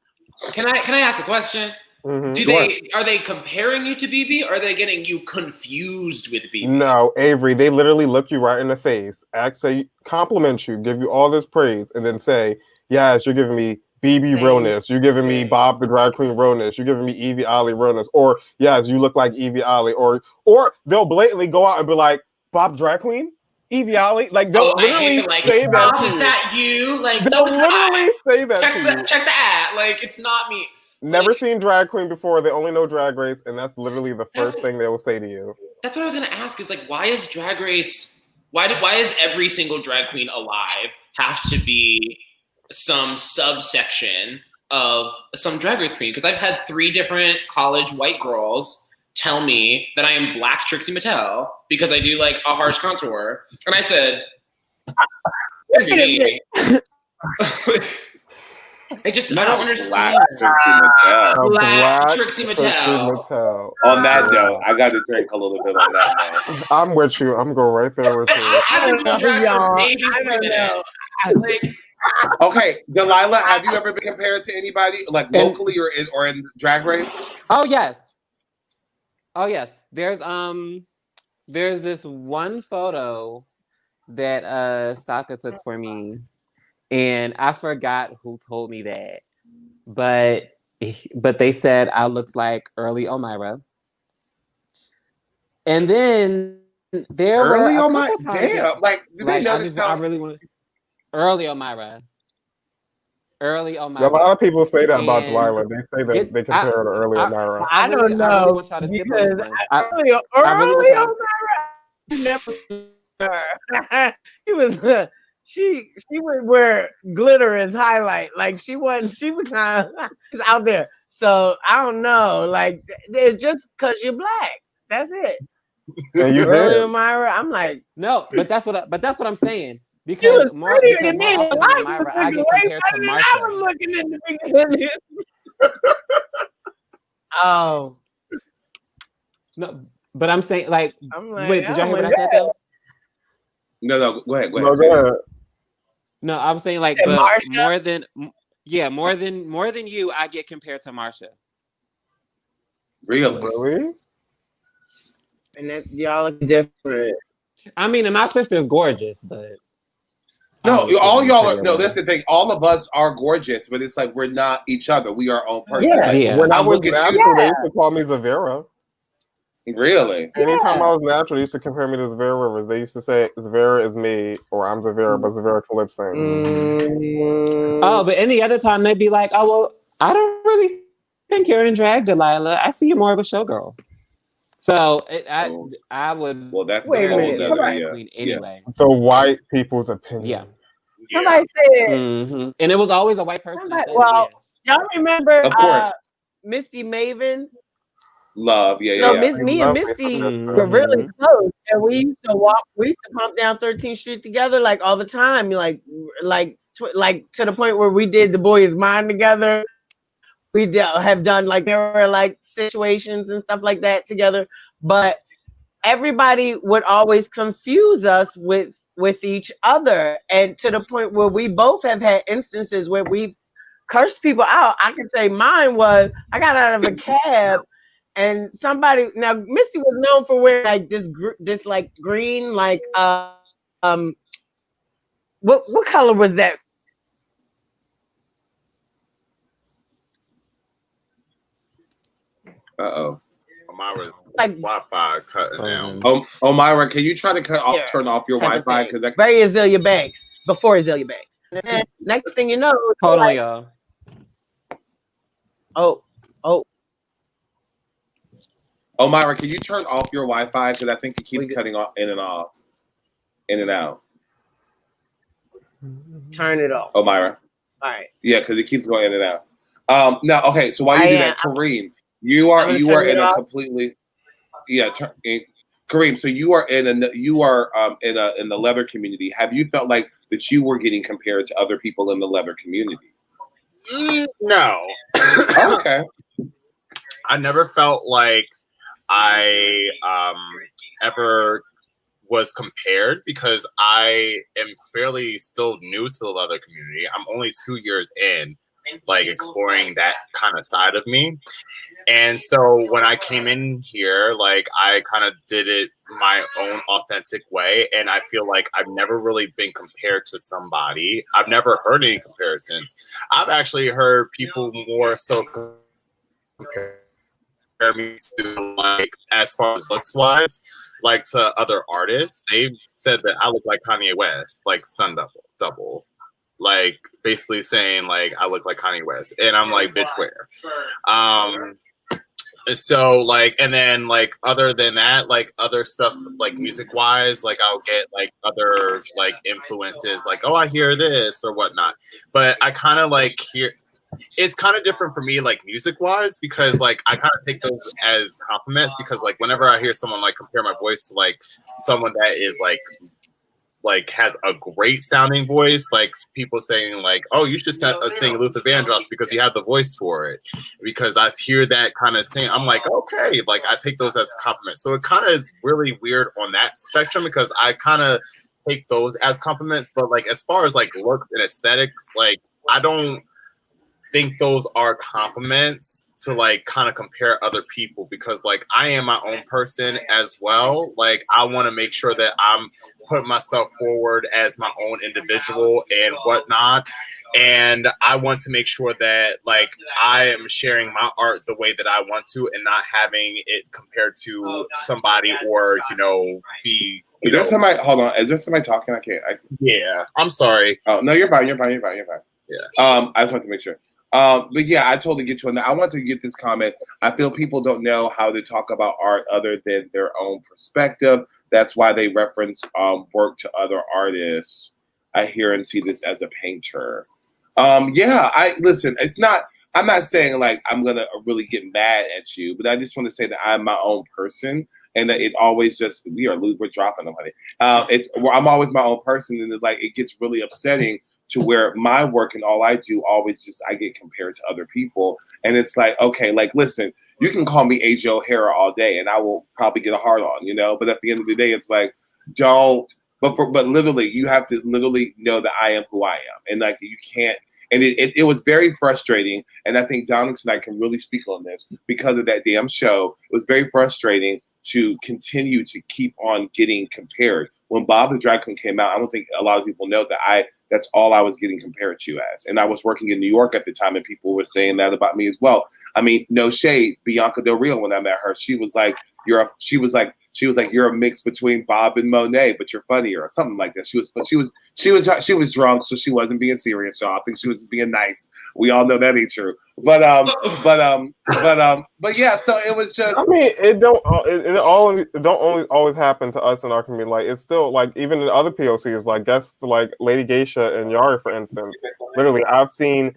Can I ask a question? Mm-hmm. Are they comparing you to BB, or are they getting you confused with BB? No, Avery, they literally look you right in the face, compliment you, give you all this praise, and then say, yes, you're giving me BB realness, you're giving me Bob the drag queen realness, you're giving me Evie Ollie realness, or yes, you look like Evie Ollie, or they'll blatantly go out and be like, Bob drag queen? Evie Ollie? Like, they'll literally say that to you. Is that you? Like, they'll literally say that to you. Check the ad. Like, it's not me. Never seen drag queen before. They only know Drag Race, and that's literally the first thing they will say to you. That's what I was gonna ask. Is like, why is Drag Race? Why is every single drag queen alive have to be some subsection of some Drag Race queen? Because I've had 3 different college white girls tell me that I am Black Trixie Mattel because I do like a harsh contour, and I said, I don't understand. Black Trixie Mattel. On that note, I got to drink a little bit on that note. I'm with you. I'm going right there with you. I don't know. Okay, Dalyla, have you ever been compared to anybody, like locally or in Drag Race? Oh yes. There's this one photo that Saka took for me. And I forgot who told me that, but they said I looked like early Omyra. And then there early were on my damn. Like, did they notice how I really want early on Omyra. Early on Yeah, a lot Omyra. of people say that about And Dalyla. They say that they compare her to early Omyra. I don't know. I really want y'all to sip on this one. I really want y'all to never. He was. She would wear glitter as highlight. Like she was kind of out there. So I don't know. Like it's just because you're black. That's it. And you Early did. Omyra, I'm like no, but that's what I'm saying. Because more often than Omyra, I get compared to Marcha. I was looking in the beginning. Oh. No, but I'm saying like wait, did y'all hear what I said though? No, go ahead. No, go ahead. No, I was saying like, but Marcha? more than you, I get compared to Marcha. Really? And that y'all look different. I mean, and my sister's gorgeous, but no, all y'all are. No, that's the thing. All of us are gorgeous, but it's like we're not each other. We are our own person. Yeah. When I was natural, they used to call me Zavera. Really? Anytime I was natural, they used to compare me to Zavera Rivers. They used to say Zavera is me, or I'm Zavera, but Zavera can lip sync. Oh, but any other time they'd be like, "Oh, well, I don't really think you're in drag, Dalyla. I see you more of a showgirl." So I would. Well, that's wait a minute. Drag queen anyway. The white people's opinion. Yeah. Somebody said, and it was always a white person. Well, y'all remember Misty Maven? Love, So me and Misty were really close, and we used to pump down 13th Street together like all the time, like to the point where we did The Boy Is Mine together. We have done like mirror like situations and stuff like that together, but everybody would always confuse us with each other, and to the point where we both have had instances where we've cursed people out. I can say mine was I got out of a cab. And somebody now, Misty was known for wearing like this like green, like what color was that? Omyra, like Wi-Fi cutting down. Omyra, can you try to turn off your Wi-Fi? Because very Azalea Banks before Azalea Banks. And then next thing you know, hold on, y'all. Oh. Omyra, can you turn off your Wi-Fi? Because I think it keeps cutting off in and out. Turn it off. Omyra. All right. Yeah, because it keeps going in and out. Now, okay. So while you do that, Kareem, you are in a completely Kareem. So you are in the leather community. Have you felt like that you were getting compared to other people in the leather community? No. Okay. I never felt like I ever was compared because I am fairly still new to the leather community. I'm only 2 years in, like exploring that kind of side of me. And so when I came in here, like I kind of did it my own authentic way. And I feel like I've never really been compared to somebody. I've never heard any comparisons. I've actually heard people more so compare me to, like, as far as looks wise, like to other artists. They've said that I look like Kanye West, like stun double, like basically saying like I look like Kanye West, and I'm like, bitch, where? So like, and then like other than that, like other stuff like music wise, like I'll get like other like influences, like, oh, I hear this or whatnot, but I kind of like hear. It's kind of different for me, like music wise, because like I kind of take those as compliments, because like whenever I hear someone like compare my voice to like someone that is like has a great sounding voice, like people saying like, oh, you should sing Luther Vandross because you have the voice for it, because I hear that kind of thing. I'm like, okay, like I take those as compliments. So it kind of is really weird on that spectrum, because I kind of take those as compliments, but like as far as like looks and aesthetics, like I don't think those are compliments to like kind of compare other people, because like I am my own person as well. Like I want to make sure that I'm putting myself forward as my own individual and whatnot. And I want to make sure that like I am sharing my art the way that I want to, and not having it compared to somebody, or be. Is there somebody? Hold on. Is there somebody talking? I can't. Yeah, I'm sorry. Oh no, you're fine. You're fine. Yeah. I just want to make sure. But yeah, I totally get you on that. I want to get this comment. I feel people don't know how to talk about art other than their own perspective. That's why they reference work to other artists. I hear and see this as a painter. Yeah, listen. It's not. I'm not saying like I'm gonna really get mad at you, but I just want to say that I'm my own person, and that it always just we're dropping them, honey. I'm always my own person, and it's like it gets really upsetting to where my work and all I do always just I get compared to other people, and it's like, okay, like listen, you can call me AJ O'Hara all day, and I will probably get a hard on, but at the end of the day, it's like don't. But literally, you have to literally know that I am who I am, and like you can't. And it was very frustrating, and I think Donyx and I can really speak on this because of that damn show. It was very frustrating to continue to keep on getting compared. When Bob the Drag Queen came out, I don't think a lot of people know that that's all I was getting compared to as. And I was working in New York at the time, and people were saying that about me as well. I mean, no shade, Bianca Del Rio, when I met her, she was like, you're a mix between Bob and Monet, but you're funnier, or something like that. She was drunk, so she wasn't being serious, y'all. I think she was just being nice. We all know that ain't true. But yeah. So it was just. I mean, it don't always happen to us in our community. Like it's still like even in other POCs, like guess for like Lady Geisha and Yari, for instance. Literally, I've seen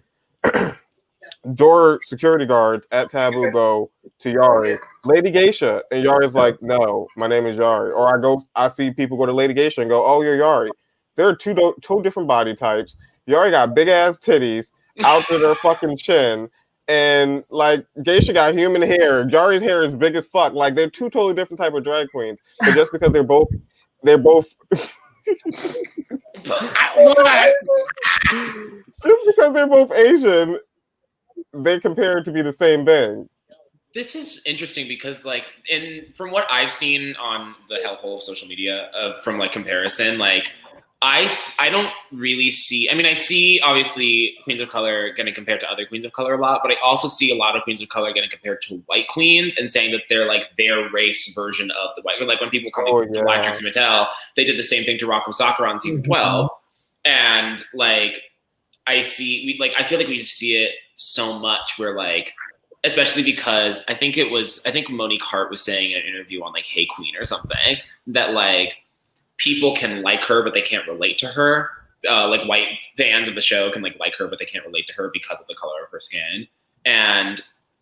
door security guards at Taboo go to Yari, Lady Geisha, and Yari's like, no, my name is Yari. Or I see people go to Lady Geisha and go, oh, you're Yari. There are two different body types. Yari got big ass titties out to their fucking chin, and like Geisha got human hair. Yari's hair is big as fuck. Like they're two totally different type of drag queens. But just because they're both just because they're both Asian, they compare it to be the same thing. This is interesting because, like, from what I've seen on the whole of social media from like comparison, like I don't really see. I mean, I see obviously queens of color getting compared to other queens of color a lot, but I also see a lot of queens of color getting compared to white queens and saying that they're like their race version of the white. Like when people call me to Black Trixie Mattel, they did the same thing to Rocco Sakura on season 12, and like I feel like we see it so much where like, especially because I think Monique Hart was saying in an interview on like Hey Queen or something that like people can like her but they can't relate to her. Like white fans of the show can like her but they can't relate to her because of the color of her skin. And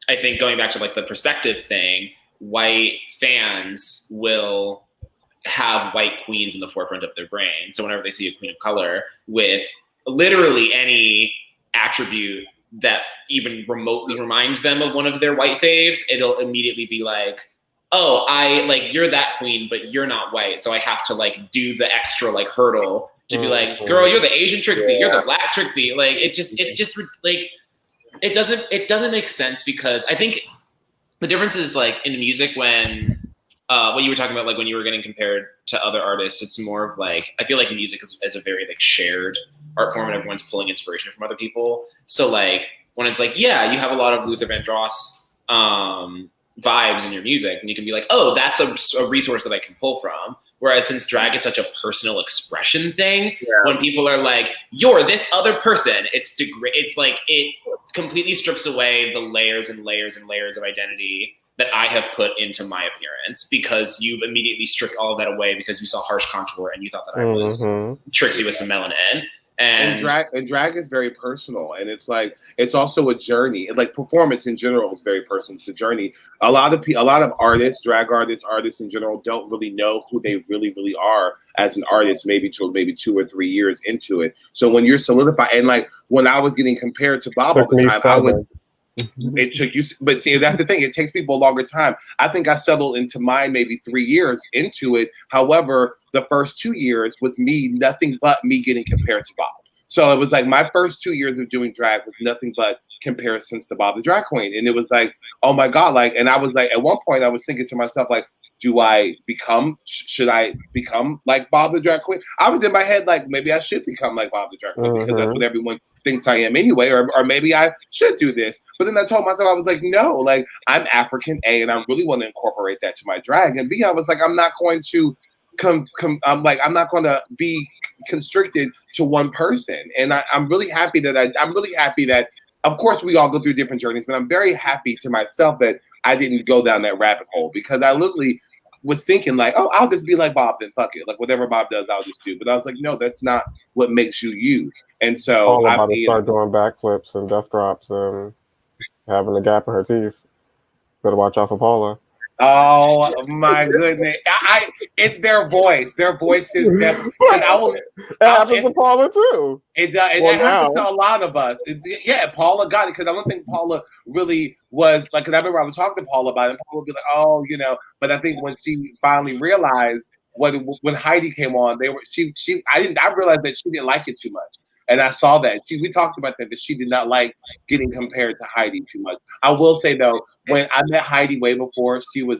I think going back to like the perspective thing, white fans will have white queens in the forefront of their brain. So whenever they see a queen of color with literally any attribute that even remotely reminds them of one of their white faves, it'll immediately be like, oh, you're that queen, but you're not white. So I have to like do the extra like hurdle to be like, girl, you're the Asian Trixie, you're the Black Trixie. Like it's just like, it doesn't make sense because I think the difference is like in music when what you were talking about, like when you were getting compared to other artists, it's more of like, I feel like music is a very like shared art form and everyone's pulling inspiration from other people. So like when it's like, yeah, you have a lot of Luther Vandross vibes in your music and you can be like, oh, that's a resource that I can pull from. Whereas since drag is such a personal expression thing, when people are like, you're this other person, it's like it completely strips away the layers and layers and layers of identity that I have put into my appearance because you've immediately stripped all of that away because you saw harsh contour and you thought that I was Trixie with some melanin. And drag is very personal, and it's like it's also a journey. Like performance in general is very personal. It's a journey. A lot of artists, drag artists in general, don't really know who they really, really are as an artist. Maybe 2 or 3 years into it. So when you're solidified, and like when I was getting compared to Bob all the time, it took you, but see, that's the thing. It takes people a longer time. I think I settled into mine maybe 3 years into it. However, the first 2 years was nothing but me getting compared to Bob. So it was like my first 2 years of doing drag was nothing but comparisons to Bob the Drag Queen. And it was like, oh my God, like, and I was like, at one point I was thinking to myself, like, should I become like Bob the Drag Queen? I was in my head like, maybe I should become like Bob the Drag Queen because that's what everyone thinks I am anyway, or maybe I should do this. But then I told myself, I was like, no, like, I'm African, A, and I really want to incorporate that to my drag, and B, I was like, I'm not going to I'm not going to be constricted to one person. And I'm really happy that of course we all go through different journeys, but I'm very happy to myself that I didn't go down that rabbit hole, because I literally was thinking like, oh, I'll just be like Bob, then fuck it. Like whatever Bob does, I'll just do. But I was like, no, that's not what makes you you. And so I'm about to start doing backflips and death drops and having a gap in her teeth. Better watch out for Paula. Oh my goodness! It's their voice. Their voice is that. It happens to Paula too. It does. It happens to a lot of us. Yeah, Paula got it, because I don't think Paula really was like. Because I remember I was talking to Paula about it. And Paula would be like, "Oh, you know." But I think when she finally realized when Heidi came on, I realized that she didn't like it too much. And I saw that. We talked about that she did not like getting compared to Heidi too much. I will say though, when I met Heidi way before she was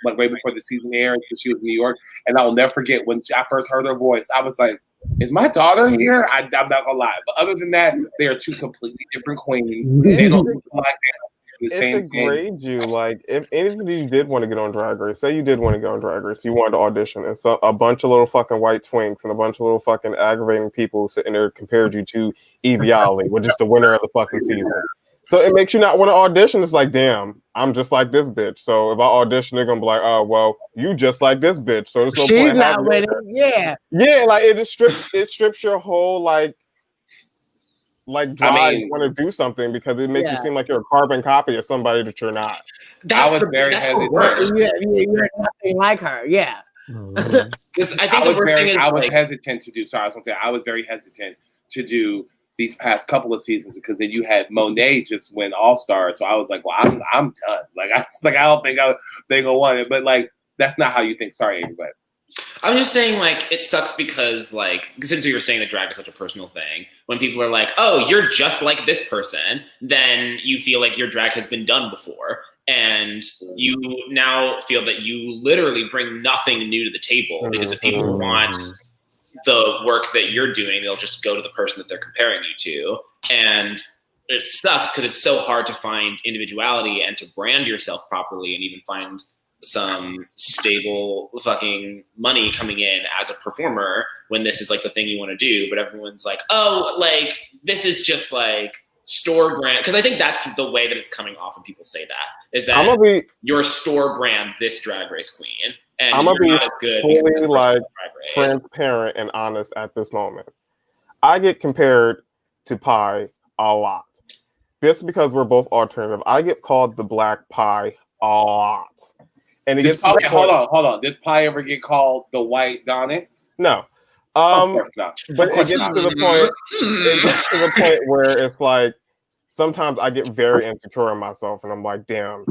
like way before the season aired, because she was in New York, and I will never forget when I first heard her voice, I was like, is my daughter here? I'm not gonna lie. But other than that, they are two completely different queens. They don't look like the same thing. It degrades you. Like, if anything you did want to get on Drag Race, say you did want to get on Drag Race, you wanted to audition, and so a bunch of little fucking white twinks and a bunch of little fucking aggravating people sitting there compared you to Evie Ollie, which is the winner of the fucking season. So it makes you not want to audition. It's like, damn, I'm just like this bitch. So if I audition, they're gonna be like, oh well, you just like this bitch. So there's no she's point not winning. Yeah, like it strips your whole like drive to want to do something, because it makes you seem like you're a carbon copy of somebody that you're not. I was very hesitant. You're nothing like her. Yeah. Because I think I was hesitant to do. Sorry, I was going to say I was very hesitant to do these past couple of seasons, because then you had Monet just win All Star. So I was like, well, I'm done. Like I don't think they gonna want it. But like that's not how you think. Sorry, everybody. I'm just saying, like, it sucks because, like, since you were saying that drag is such a personal thing, when people are like, oh, you're just like this person, then you feel like your drag has been done before. And you now feel that you literally bring nothing new to the table, because if people want the work that you're doing, they'll just go to the person that they're comparing you to. And it sucks because it's so hard to find individuality and to brand yourself properly and even find some stable fucking money coming in as a performer when this is like the thing you want to do. But everyone's like, oh, like this is just like store brand. Because I think that's the way that it's coming off when people say that, is that your store brand this Drag Race queen. And I'm gonna be fully like transparent and honest at this moment. I get compared to Pie a lot. Just because we're both alternative. I get called the black pie a lot. And hold on. Does Pie ever get called the white Donyx? No. Of course not. But it gets to the point. It gets to the point where it's like sometimes I get very insecure in myself, and I'm like, damn,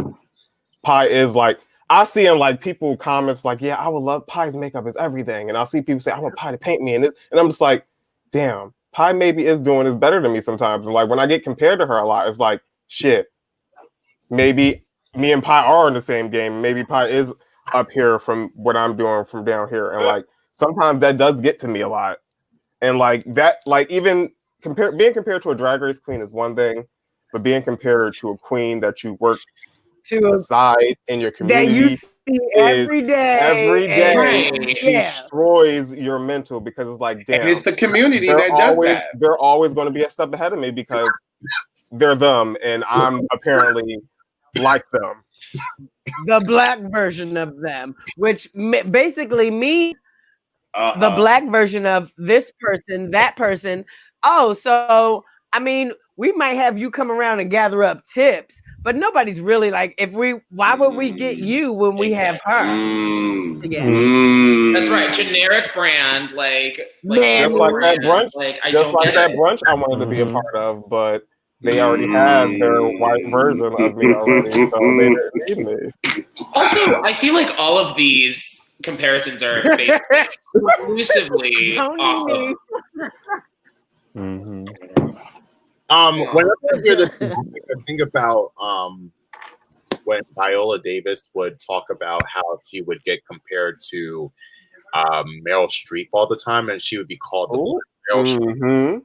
Pie is like. I see in like people comments like, yeah, I would love Pie's makeup is everything, and I'll see people say, I want Pie to paint me, and I'm just like, damn, Pie maybe is doing this better than me sometimes. And like when I get compared to her a lot, it's like, shit, maybe me and Pie are in the same game. Maybe Pie is up here from what I'm doing from down here. And like sometimes that does get to me a lot. And like that, like even being compared to a Drag Race queen is one thing, but being compared to a queen that you work to aside in your community that you see every day destroys your mental, because it's like, damn, and it's the community that does that. They're always going to be a step ahead of me because they're them and I'm apparently like them, the black version of them, which basically me, the black version of this person, that person. Oh, so I mean, we might have you come around and gather up tips, but nobody's really like, why would we get you when we have her? That's right. Generic brand, like just like that brunch. Like that brunch I wanted to be a part of, but they already have their white version of me already, so they didn't need me. Also, I feel like all of these comparisons are based exclusively off of Whenever I hear this, I think about when Viola Davis would talk about how she would get compared to Meryl Streep all the time, and she would be called the Meryl Streep.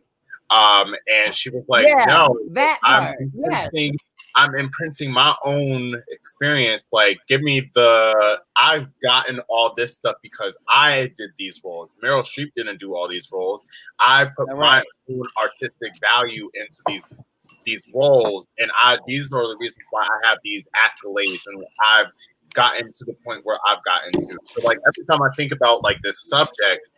And she was like, "No, that part. I'm imprinting my own experience. Like, I've gotten all this stuff because I did these roles. Meryl Streep didn't do all these roles. I put my own artistic value into these roles, and these are the reasons why I have these accolades, and I've gotten to the point where I've gotten to. So, like, every time I think about like this subject,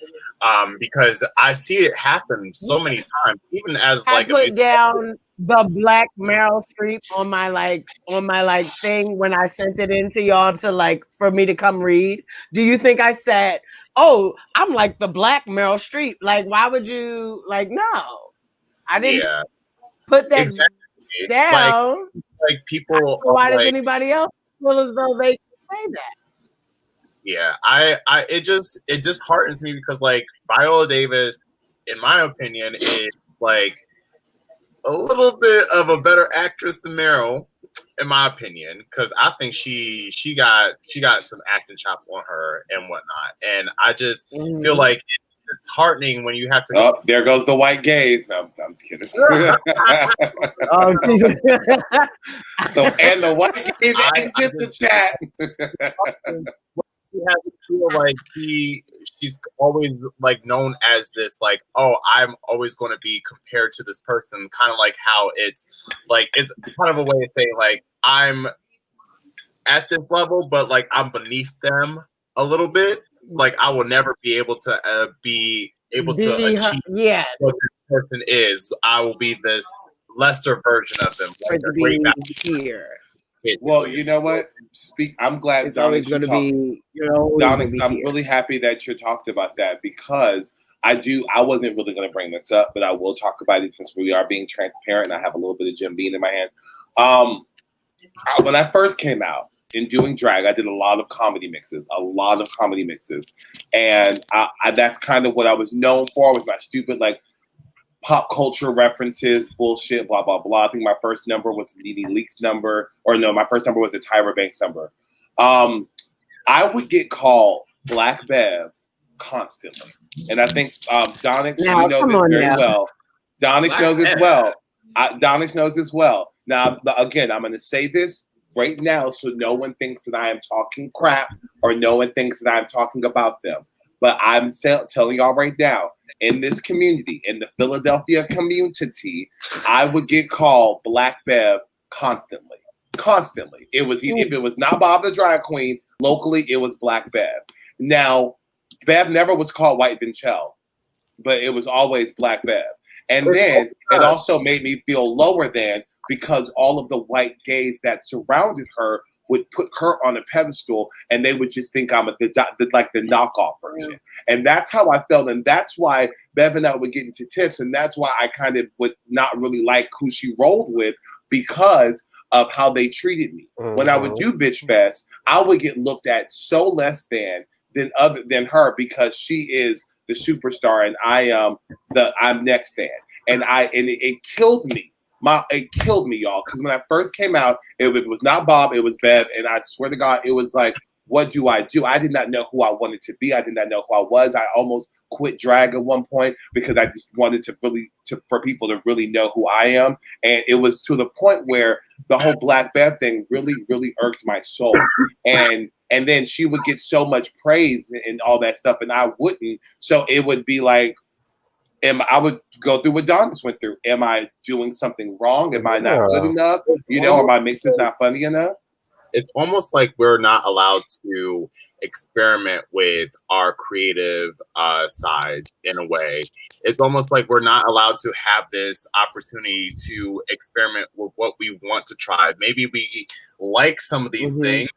because I see it happen so many times, even as like I put down the black Meryl Streep on my thing when I sent it in to y'all to for me to come read. Do you think I said, "Oh, I'm like the black Meryl Streep"? Like, why would you no? I didn't put that down. Like people. Why does anybody else feel as though they can say that? Yeah, it just heartens me because like Viola Davis, in my opinion, is like a little bit of a better actress than Meryl, in my opinion, because I think she got some acting chops on her and whatnot, and I just feel like it's heartening when you have to. Oh, there goes the white gaze. No, I'm just kidding. Oh, Jesus. And the white gaze exit the chat. He has to feel like she's always like known as this, like, oh, I'm always going to be compared to this person, kind of like how it's kind of a way of saying like I'm at this level, but like I'm beneath them a little bit. Like I will never be able to achieve what this person is. I will be this lesser version of them. Here. Well, you know what? I'm glad Donyx going to be. Donyx, I'm really happy that you talked about that because I wasn't really going to bring this up, but I will talk about it since we are being transparent. And I have a little bit of Jim Beam in my hand. When I first came out in doing drag, I did a lot of comedy mixes, and that's kind of what I was known for. Was my stupid pop culture references, bullshit, blah, blah, blah. I think my first number was Nene Leakes number, or no, my first number was a Tyra Banks number. I would get called Black Bev constantly. And I think Donyx, you know this very well. Donyx knows this well. Donyx knows this well. Now, again, I'm going to say this right now so no one thinks that I am talking crap or no one thinks that I'm talking about them. But I'm telling y'all right now, in this community, in the Philadelphia community, I would get called Black Bev constantly. Constantly. It was if it was not Bob the Drag Queen, locally it was Black Bev. Now, Bev never was called White Vinchelle, but it was always Black Bev. And then it also made me feel lower than because all of the white gays that surrounded her would put her on a pedestal and they would just think I'm the knockoff version. And that's how I felt. And that's why Bev and I would get into tiffs. And that's why I kind of would not really like who she rolled with because of how they treated me. When I would do Bitch Fest, I would get looked at so less than her because she is the superstar and I'm next stand. And it killed me. It killed me, y'all, because when I first came out, it was not Bob, it was Bev, and I swear to God, it was like, what do? I did not know who I wanted to be. I did not know who I was. I almost quit drag at one point because I just wanted for people to really know who I am. And it was to the point where the whole Black Bev thing really, really irked my soul. And then she would get so much praise and all that stuff, and I wouldn't. So it would be like, I would go through what Donyx went through. Am I doing something wrong? Am I not good enough? Or my mix is not funny enough? It's almost like we're not allowed to experiment with our creative side in a way. It's almost like we're not allowed to have this opportunity to experiment with what we want to try. Maybe we like some of these things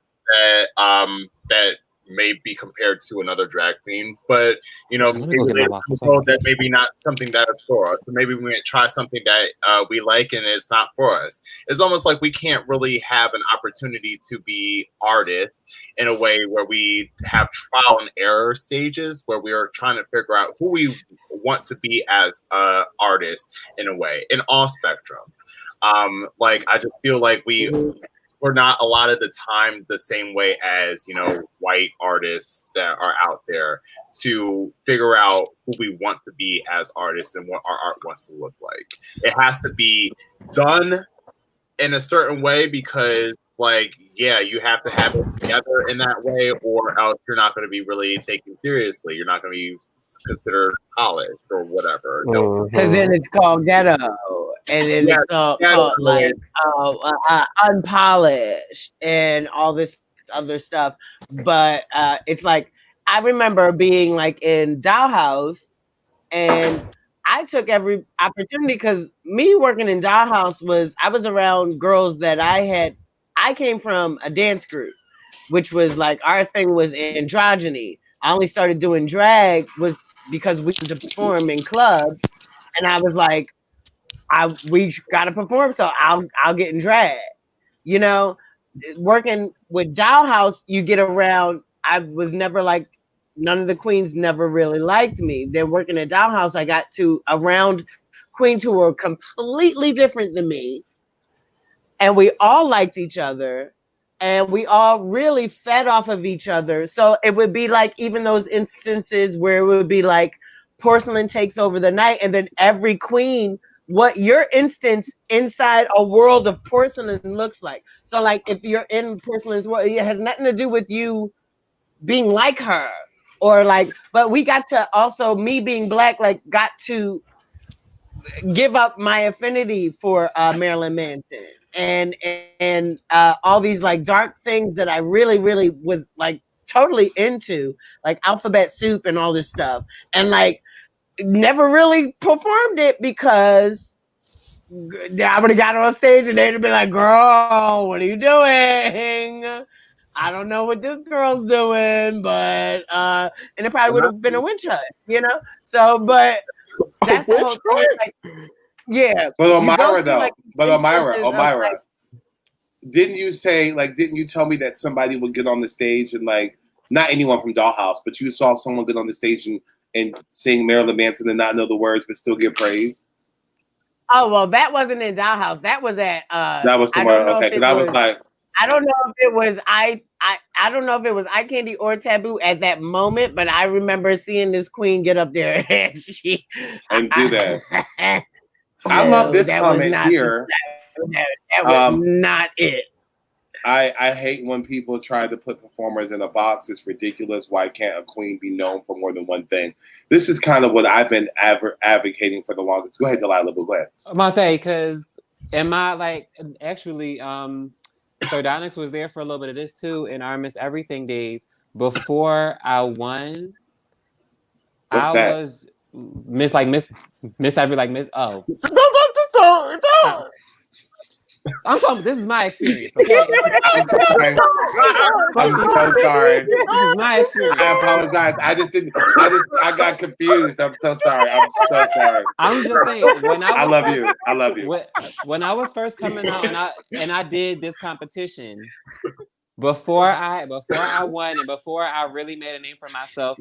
that may be compared to another drag queen, but maybe that maybe not something that is for us. So maybe we might try something that we like and it's not for us. It's almost like we can't really have an opportunity to be artists in a way where we have trial and error stages where we are trying to figure out who we want to be as artists in a way, in all spectrum. I just feel like we're not a lot of the time the same way as white artists that are out there to figure out who we want to be as artists and what our art wants to look like. It has to be done in a certain way because you have to have it together in that way, or else you're not going to be really taken seriously. You're not going to be considered polished or whatever. Because then it's called ghetto, and then it's called like unpolished and all this other stuff. But it's like I remember being like in Dollhouse, and I took every opportunity because me working in Dollhouse I was around girls that I came from a dance group, which was like our thing was androgyny. I only started doing drag was because we used to perform in clubs, and I was like, we gotta perform, so I'll get in drag. Working with Dollhouse, you get around. I was never like. None of the queens never really liked me. Then working at Dollhouse, I got to around queens who were completely different than me. And we all liked each other. And we all really fed off of each other. So it would be like even those instances where it would be like porcelain takes over the night. And then every queen, what your instance inside a world of porcelain looks like. So like if you're in porcelain's world, it has nothing to do with you being like her. Or like, but we got to also, me being black, like got to give up my affinity for Marilyn Manson and all these like dark things that I really, really was like totally into, like Alphabet Soup and all this stuff. And like never really performed it because I would have got on stage and they'd have been like, girl, what are you doing? I don't know what this girl's doing, but and it probably would have been a witch hunt, So, but that's the whole thing. Like, yeah. But Omyra, though. Omyra, didn't you tell me that somebody would get on the stage and like, not anyone from Dollhouse, but you saw someone get on the stage and sing Marilyn Manson and not know the words but still get praised? Oh well, that wasn't in Dollhouse. That was at that was tomorrow. Okay, because I was like, I don't know if it was I don't know if it was Eye Candy or Taboo at that moment, but I remember seeing this queen get up there and do that. I love this comment here. That was not it. I hate when people try to put performers in a box. It's ridiculous. Why can't a queen be known for more than one thing? This is kind of what I've been advocating for the longest. Go ahead, Dalyla. Go ahead. I'm gonna say because actually so Donyx was there for a little bit of this too in our Miss Everything days. Before I won, was Miss Every Miss. Oh, I'm talking. This is my experience. Okay? I'm so sorry. This is my experience. I apologize. I got confused. I'm so sorry. I'm so sorry. I'm just saying. I love you. I love you. When I was first coming out and I did this competition, before I won and before I really made a name for myself,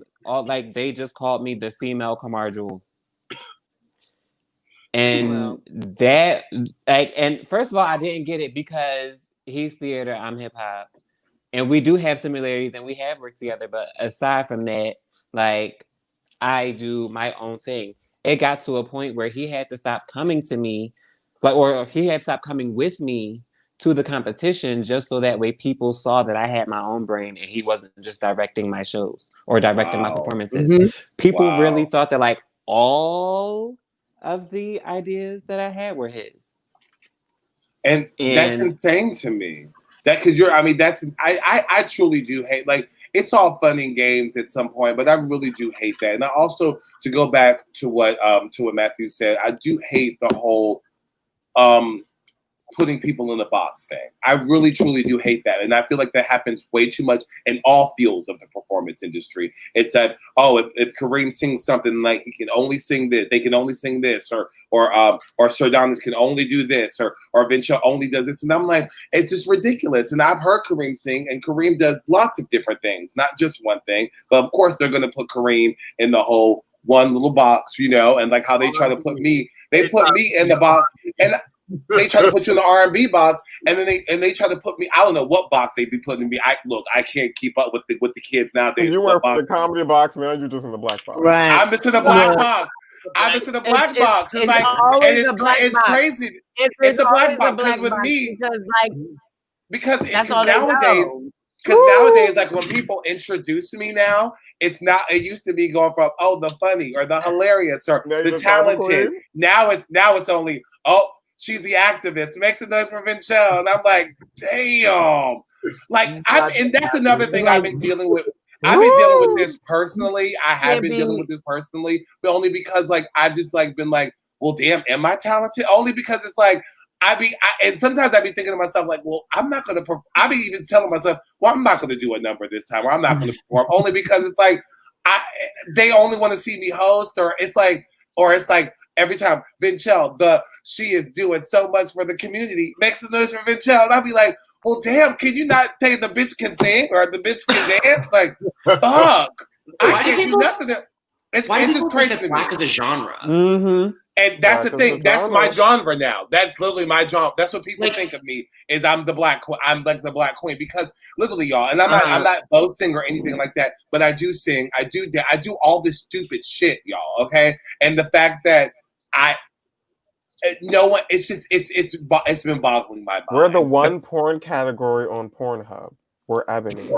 they just called me the female Kamar Jewel. And and first of all, I didn't get it because he's theater, I'm hip hop, and we do have similarities and we have worked together. But aside from that, I do my own thing. It got to a point where he had to stop coming to me, or he had to stop coming with me to the competition just so that way people saw that I had my own brain and he wasn't just directing my shows or directing my performances. Mm-hmm. People really thought that all of the ideas that I had were his. And that's insane to me. That because I truly do hate, it's all fun and games at some point, but I really do hate that. And I also, to go back to what Matthew said, I do hate the whole putting people in a box thing. I really, truly do hate that. And I feel like that happens way too much in all fields of the performance industry. It's that, if Kareem sings something, like he can only sing this, they can only sing this, or Sir Donyx can only do this, or Vincha only does this. And I'm like, it's just ridiculous. And I've heard Kareem sing, and Kareem does lots of different things, not just one thing. But of course, they're going to put Kareem in the whole one little box, and like how they try to put me, they put me in the box, and they try to put you in the R&B box, and then they try to put me. I don't know what box they be putting me. I can't keep up with the kids nowadays. You were in the comedy box, now you're just in the black box. Right. I'm just in the black box. I'm just in the black box. It's like, it's crazy. It's a black box because with me, because nowadays, like when people introduce me now, it's not. It used to be going from the funny or the hilarious or the talented. Now it's only she's the activist. Makes a noise for Vinchelle, and I'm like, damn. Like and that's another thing I've been dealing with. I've been dealing with this personally. I have been dealing with this personally, but only because like I've just like been like, well, damn, am I talented? Only because it's like. And sometimes I be thinking to myself, like, well, I'm not going to, I be even telling myself, well, I'm not going to do a number this time, or I'm not going to perform, only because it's like, they only want to see me host, or it's like every time, Vinchelle, she is doing so much for the community, makes a noise for Vinchelle, and I'll be like, well, damn, can you not say the bitch can sing, or the bitch can dance? Like, fuck, I can't do nothing. It's just crazy to me. Black is a genre. Mm-hmm. And that's the thing. That's my genre now. That's literally my genre. That's what people think of me is I'm the black. I'm like the black queen because literally, y'all. And I'm not boasting or anything like that. But I do sing. I do all this stupid shit, y'all. Okay. And the fact that no one. It's just it's been boggling my mind. We're the one porn category on Pornhub. We're Ebony.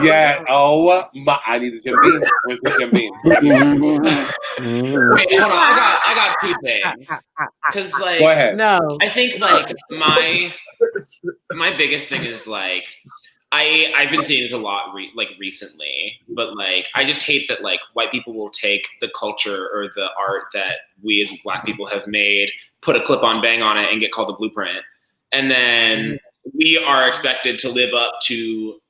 Yeah. I need a Jim Beam. Where's the Jim Beam? Wait, hold on. I got two things. Because like, go ahead. No, I think like my biggest thing is like I've been seeing this a lot recently, but like I just hate that like white people will take the culture or the art that we as Black people have made, put a clip-on bang on it, and get called the blueprint, and then we are expected to live up to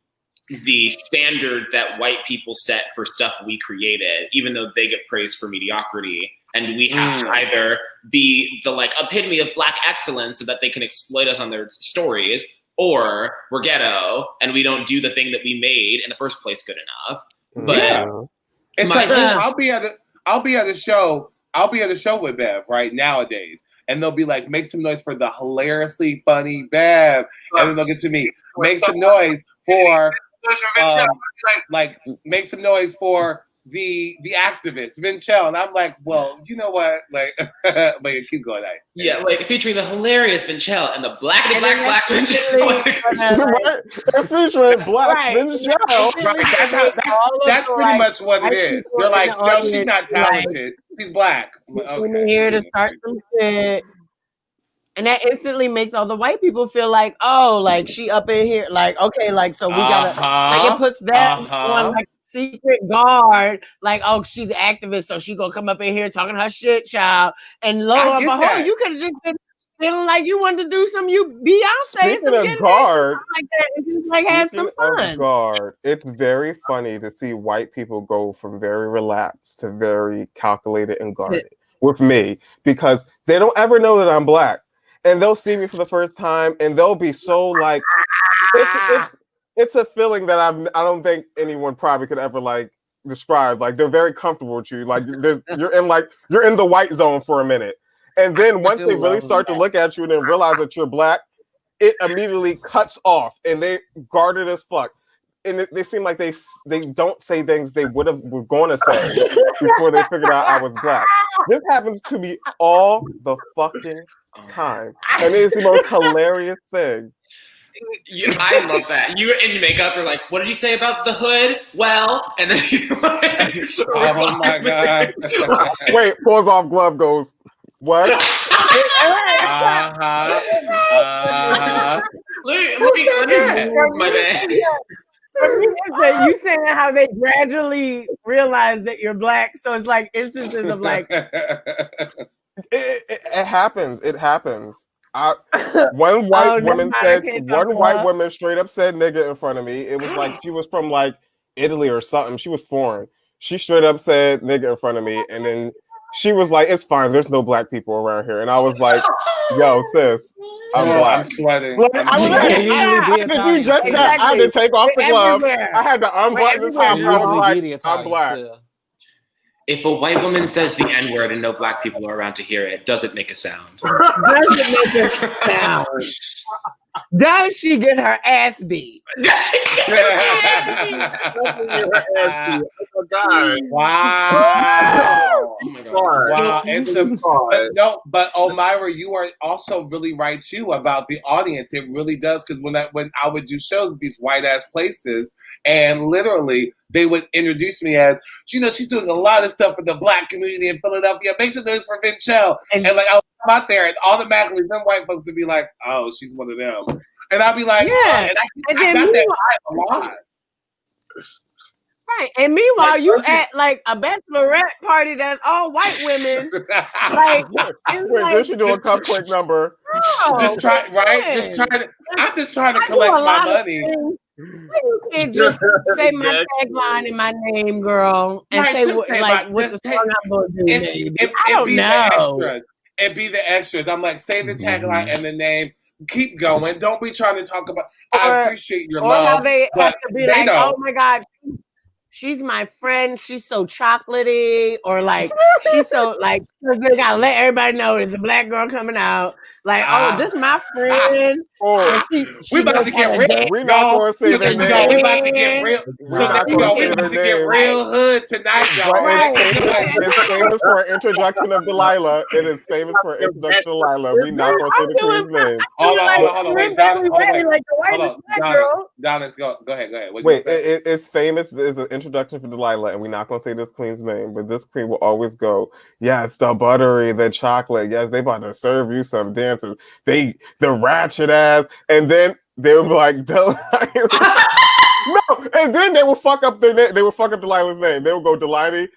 the standard that white people set for stuff we created, even though they get praised for mediocrity. And we have to either be the like epitome of Black excellence so that they can exploit us on their stories, or we're ghetto and we don't do the thing that we made in the first place good enough. But it's like I'll be at a show with Bev right nowadays. And they'll be like, make some noise for the hilariously funny Bev. And then they'll get to me, make some noise for, make some noise for the activist, Vinchelle. And I'm like, well, you know what? Like, but keep going. Yeah, like featuring the hilarious Vinchelle and the black Vinchelle. They're featuring black Vinchelle. That's pretty much what it is. They're like, no, she's not talented. She's Black. Okay. Here to start some shit. And that instantly makes all the white people feel like, oh, like she up in here, like, okay, like, so we gotta, like, it puts that on like secret guard, like, oh, she's an activist, so she gonna come up in here talking her shit, child. And lo and behold, you could have just been feeling like you wanted to do some Beyonce, some guard, like that, and just like have some fun. Guard, it's very funny to see white people go from very relaxed to very calculated and guarded with me because they don't ever know that I'm Black. And they'll see me for the first time, and they'll be so like, it's a feeling that I don't think anyone probably could ever like describe. Like they're very comfortable with you. Like you're in the white zone for a minute, and then once they really start to look at you and then realize that you're Black, it immediately cuts off, and they guarded as fuck. And they seem like they don't say things they were going to say before they figured out I was Black. This happens to me all the fucking time, and it's the most hilarious thing. I love that. You in makeup, you're like, what did you say about the hood? Well, and then he's like, oh my god. Wait, pulls off glove, goes, what? Let me my bad. You saying how they gradually realize that you're Black, so it's like instances of like it happens. It happens. One white woman said, one white woman straight up said nigga in front of me. It was like she was from like Italy or something. She was foreign. She straight up said nigga in front of me, and then she was like, "It's fine. There's no black people around here." And I was like, "Yo, sis, I'm black." I'm sweating. Like, I had to do just that. I had to take off the glove. I had to unbutton the top. I was like, "I'm black." If a white woman says the N-word and no black people are around to hear it, does it make a sound? Does it make a sound? Does she get her ass beat? Oh God! Wow! Oh my God! Wow! But Omyra, you are also really right too about the audience. It really does, because when I would do shows at these white ass places, and literally they would introduce me as, she's doing a lot of stuff for the black community in Philadelphia. Make some news for Vinchell, and like I would come out there, and automatically them white folks would be like, "Oh, she's one of them," and I'd be like, "Yeah." And I got that vibe a lot. Right, and meanwhile, you at like a bachelorette party that's all white women. Like, they should do a cupcake number. No, just try, right? I'm just trying to collect my money. You can't just say my tagline and my name, girl, and say what the song I'm going to do. I don't know. It'd be the extras. I'm like, say the tagline and the name. Keep going. Don't be trying to talk about. I appreciate your love. Or how they have to be like, "Oh my God, she's my friend. She's so chocolatey," or like, "She's so like." Because they gotta let everybody know there's a black girl coming out. Like, "Oh, this is my friend." We about to get real. We're not going to say their name. We about to get real. We about to get real hood tonight, y'all. It's famous for an introduction of Dalyla. It is famous for an introduction of Dalyla. We're not going to say the queen's name. Hold on. Wait, Donyx, go ahead. Wait, it's famous. There's an introduction for Dalyla, and we're not going to say this queen's name, but this queen will always go, "Yes, the buttery, the chocolate. Yes, they about to serve you some dances. The ratchet ass," and then they would be like, "No," and then they will fuck up their name. They will fuck up Dalyla's name. They will go Dalyla,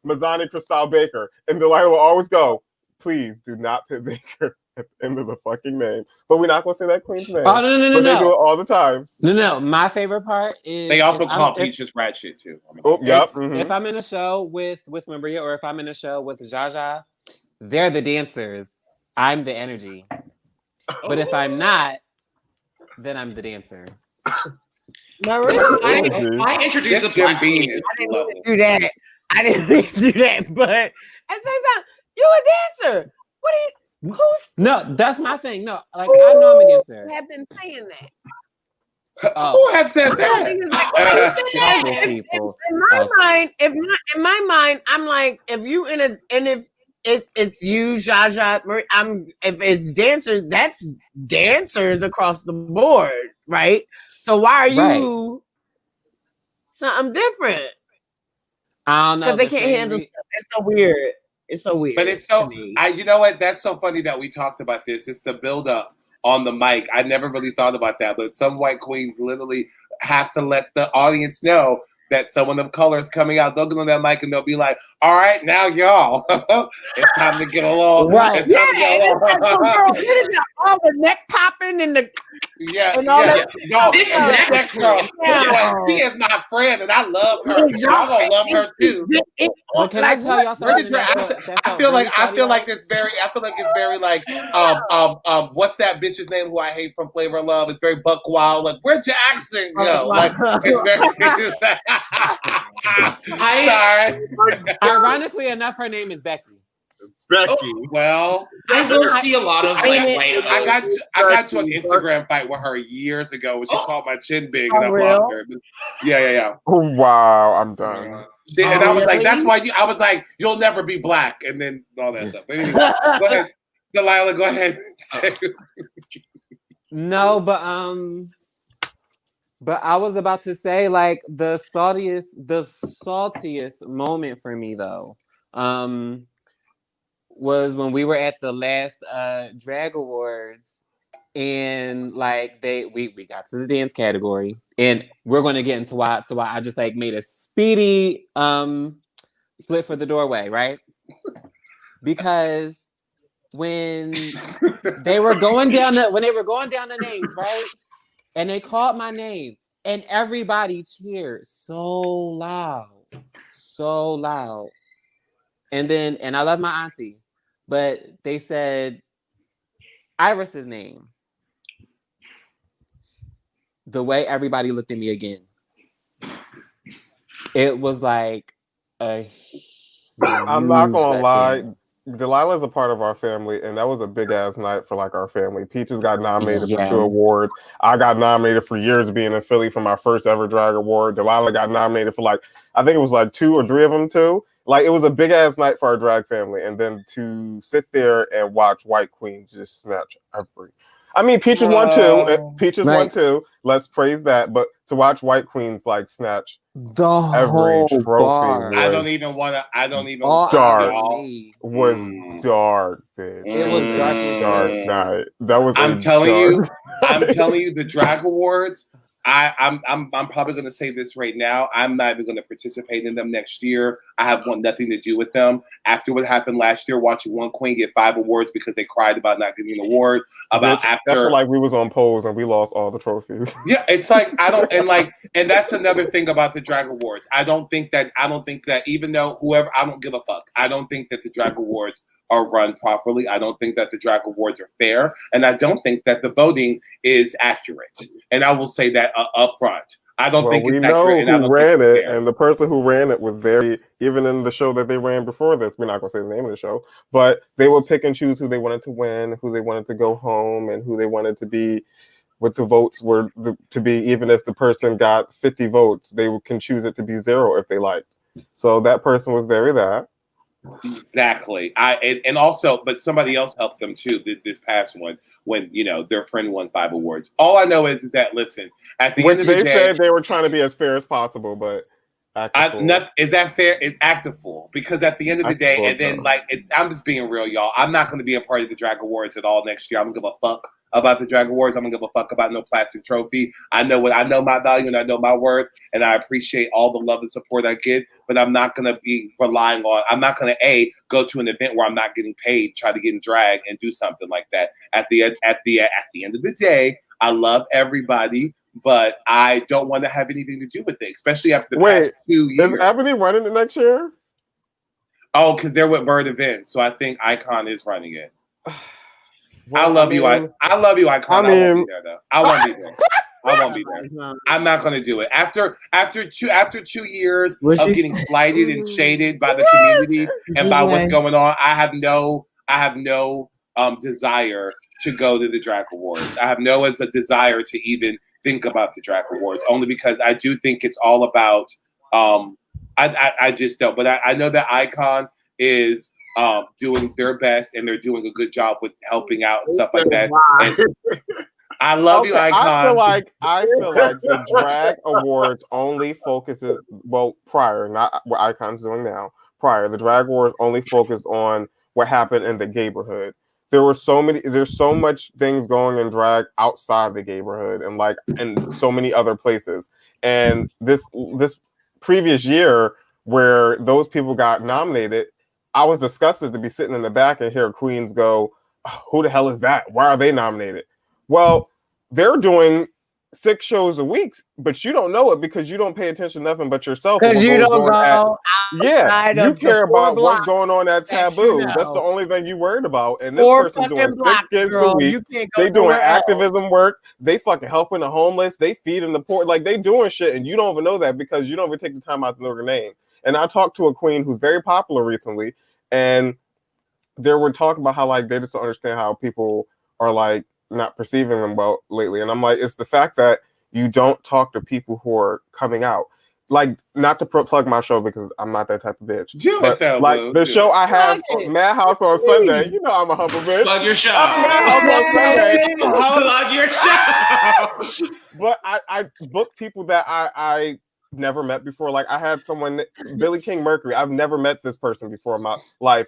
Mizani, Cristal, Baker, and Dalyla will always go, "Please do not put Baker at the end of the fucking name." But we're not gonna say that queen's name. Oh no! They do it all the time. No. My favorite part is they also call Peaches ratchet too. If I'm in a show with Maria, or if I'm in a show with Jaja, they're the dancers. I'm the energy. But if I'm not, then I'm the dancer. I introduced a black bean. I didn't do that. I didn't do that. But at the same time, you're a dancer. What are you? No, that's my thing. No, like I know I'm a dancer. Have been saying that. Who had said that? In my mind, I'm like, if you it's you, Jaja, Marie, if it's dancers, that's dancers across the board, right? So why are you something different? I don't know. Because they can't handle stuff. It's so weird. It's so weird. But it's so, you know what? That's so funny that we talked about this. It's the build-up on the mic. I never really thought about that, but some white queens literally have to let the audience know that someone of color is coming out. They'll get on that mic and they'll be like, "All right, now y'all, it's time to get along." Right? It's time to get along. All the neck popping and the that. This girl, she is my friend, and I love her. I'm gonna love her too. Can I tell y'all something? I feel like it's very like what's that bitch's name who I hate from Flavor of Love? It's very buck wild. Like, where'd Jackson go? Like, it's very. Sorry. Ironically enough, her name is Becky. Well, I will see a lot of white. I got to an Instagram fight with her years ago when she called my chin big and I blocked her. Yeah. Oh wow, I'm done. And I was like, that's why I was like, you'll never be black, and then all that stuff. But anyway, go ahead, Dalyla, go ahead. No, but I was about to say, like, the saltiest moment for me though, was when we were at the last drag awards, and like we got to the dance category, and we're going to get into why I just like made a speedy split for the doorway, right? Because when they were going down the names, right? And they called my name, and everybody cheered so loud. And I love my auntie, but they said Iris's name. The way everybody looked at me again, it was like a I'm not gonna lie. letdown. Dalyla is a part of our family, and that was a big ass night for like our family. Peaches got nominated for 2 Yeah. awards. I got nominated for years being in Philly for my first ever drag award. Dalyla got nominated for like, I think it was like 2 or 3 of them too. Like, it was a big ass night for our drag family, and then to sit there and watch White Queen just snatch every. I mean, Peaches won too. Peaches won too. Let's praise that. But to watch White Queens like snatch The every whole trophy bar. I don't even want to. I don't even. Dark. Me. Was dark, bitch. It was dark as Dark shit. night. That was. I'm telling you, the drag awards. I'm probably going to say this right now. I'm not even going to participate in them next year. I have nothing to do with them. After what happened last year, watching one queen get 5 awards because they cried about not getting an award. After like we was on polls and we lost all the trophies. Yeah, it's like and that's another thing about the drag awards. I don't think that even though I don't give a fuck. I don't think that the drag awards are run properly. I don't think that the drag awards are fair, and I don't think that the voting is accurate. And I will say that up front. I don't think it's accurate. We know who ran it, and the person who ran it was very, even in the show that they ran before this, we're not going to say the name of the show, but they would pick and choose who they wanted to win, who they wanted to go home, and who they wanted to be, what the votes were to be. Even if the person got 50 votes, they can choose it to be 0 if they liked. So that person was very that. Exactly. And also, but somebody else helped them too. This past one, when their friend won 5 awards. All I know is that listen, at the end of the day, they said they were trying to be as fair as possible, but is that fair? It's active fool, because at the end of the day, and then I'm just being real, y'all. I'm not going to be a part of the drag awards at all next year. I'm gonna give a fuck about the drag awards. I'm gonna give a fuck about no plastic trophy. I know my value and I know my worth, and I appreciate all the love and support I get. But I'm not gonna be relying on. I'm not gonna go to an event where I'm not getting paid, try to get in drag and do something like that. At the end of the day, I love everybody, but I don't want to have anything to do with it, especially after the past 2 years. Is Avery running it next year? Oh, because they're with Bird Events, so I think Icon is running it. Well, I love you, Icon. I won't be there though. I won't be there. I'm not going to do it. After 2 years of getting slighted and shaded by the community and by what's going on, I have no desire to go to the drag awards. I have no desire to even think about the drag awards, only because I do think it's all about. I just don't. But I know that Icon is doing their best, and they're doing a good job with helping out and stuff like that. And I love you, Icon. I feel like the drag awards only focuses prior, not what Icon's doing now. Prior, the drag awards only focused on what happened in the neighborhood. There's so much things going in drag outside the neighborhood and so many other places. And this previous year where those people got nominated, I was disgusted to be sitting in the back and hear queens go, "Who the hell is that? Why are they nominated?" Well, they're doing 6 shows a week, but you don't know it because you don't pay attention to nothing but yourself. Because you don't go you care about what's going on at Taboo. That's the only thing you worried about. And this person's doing 6 gigs a week. They doing activism work. They fucking helping the homeless. They feeding the poor. Like, they doing shit, and you don't even know that because you don't even take the time out to know their name. And I talked to a queen who's very popular recently, and they were talking about how they just don't understand how people are not perceiving them well lately. And I'm like, it's the fact that you don't talk to people who are coming out. Not to plug my show because I'm not that type of bitch. The show I have Madhouse on Sunday. You know I'm a humble bitch. Plug your show. Plug your show. But I book people that I never met before. I had someone, Billy King Mercury. I've never met this person before in my life.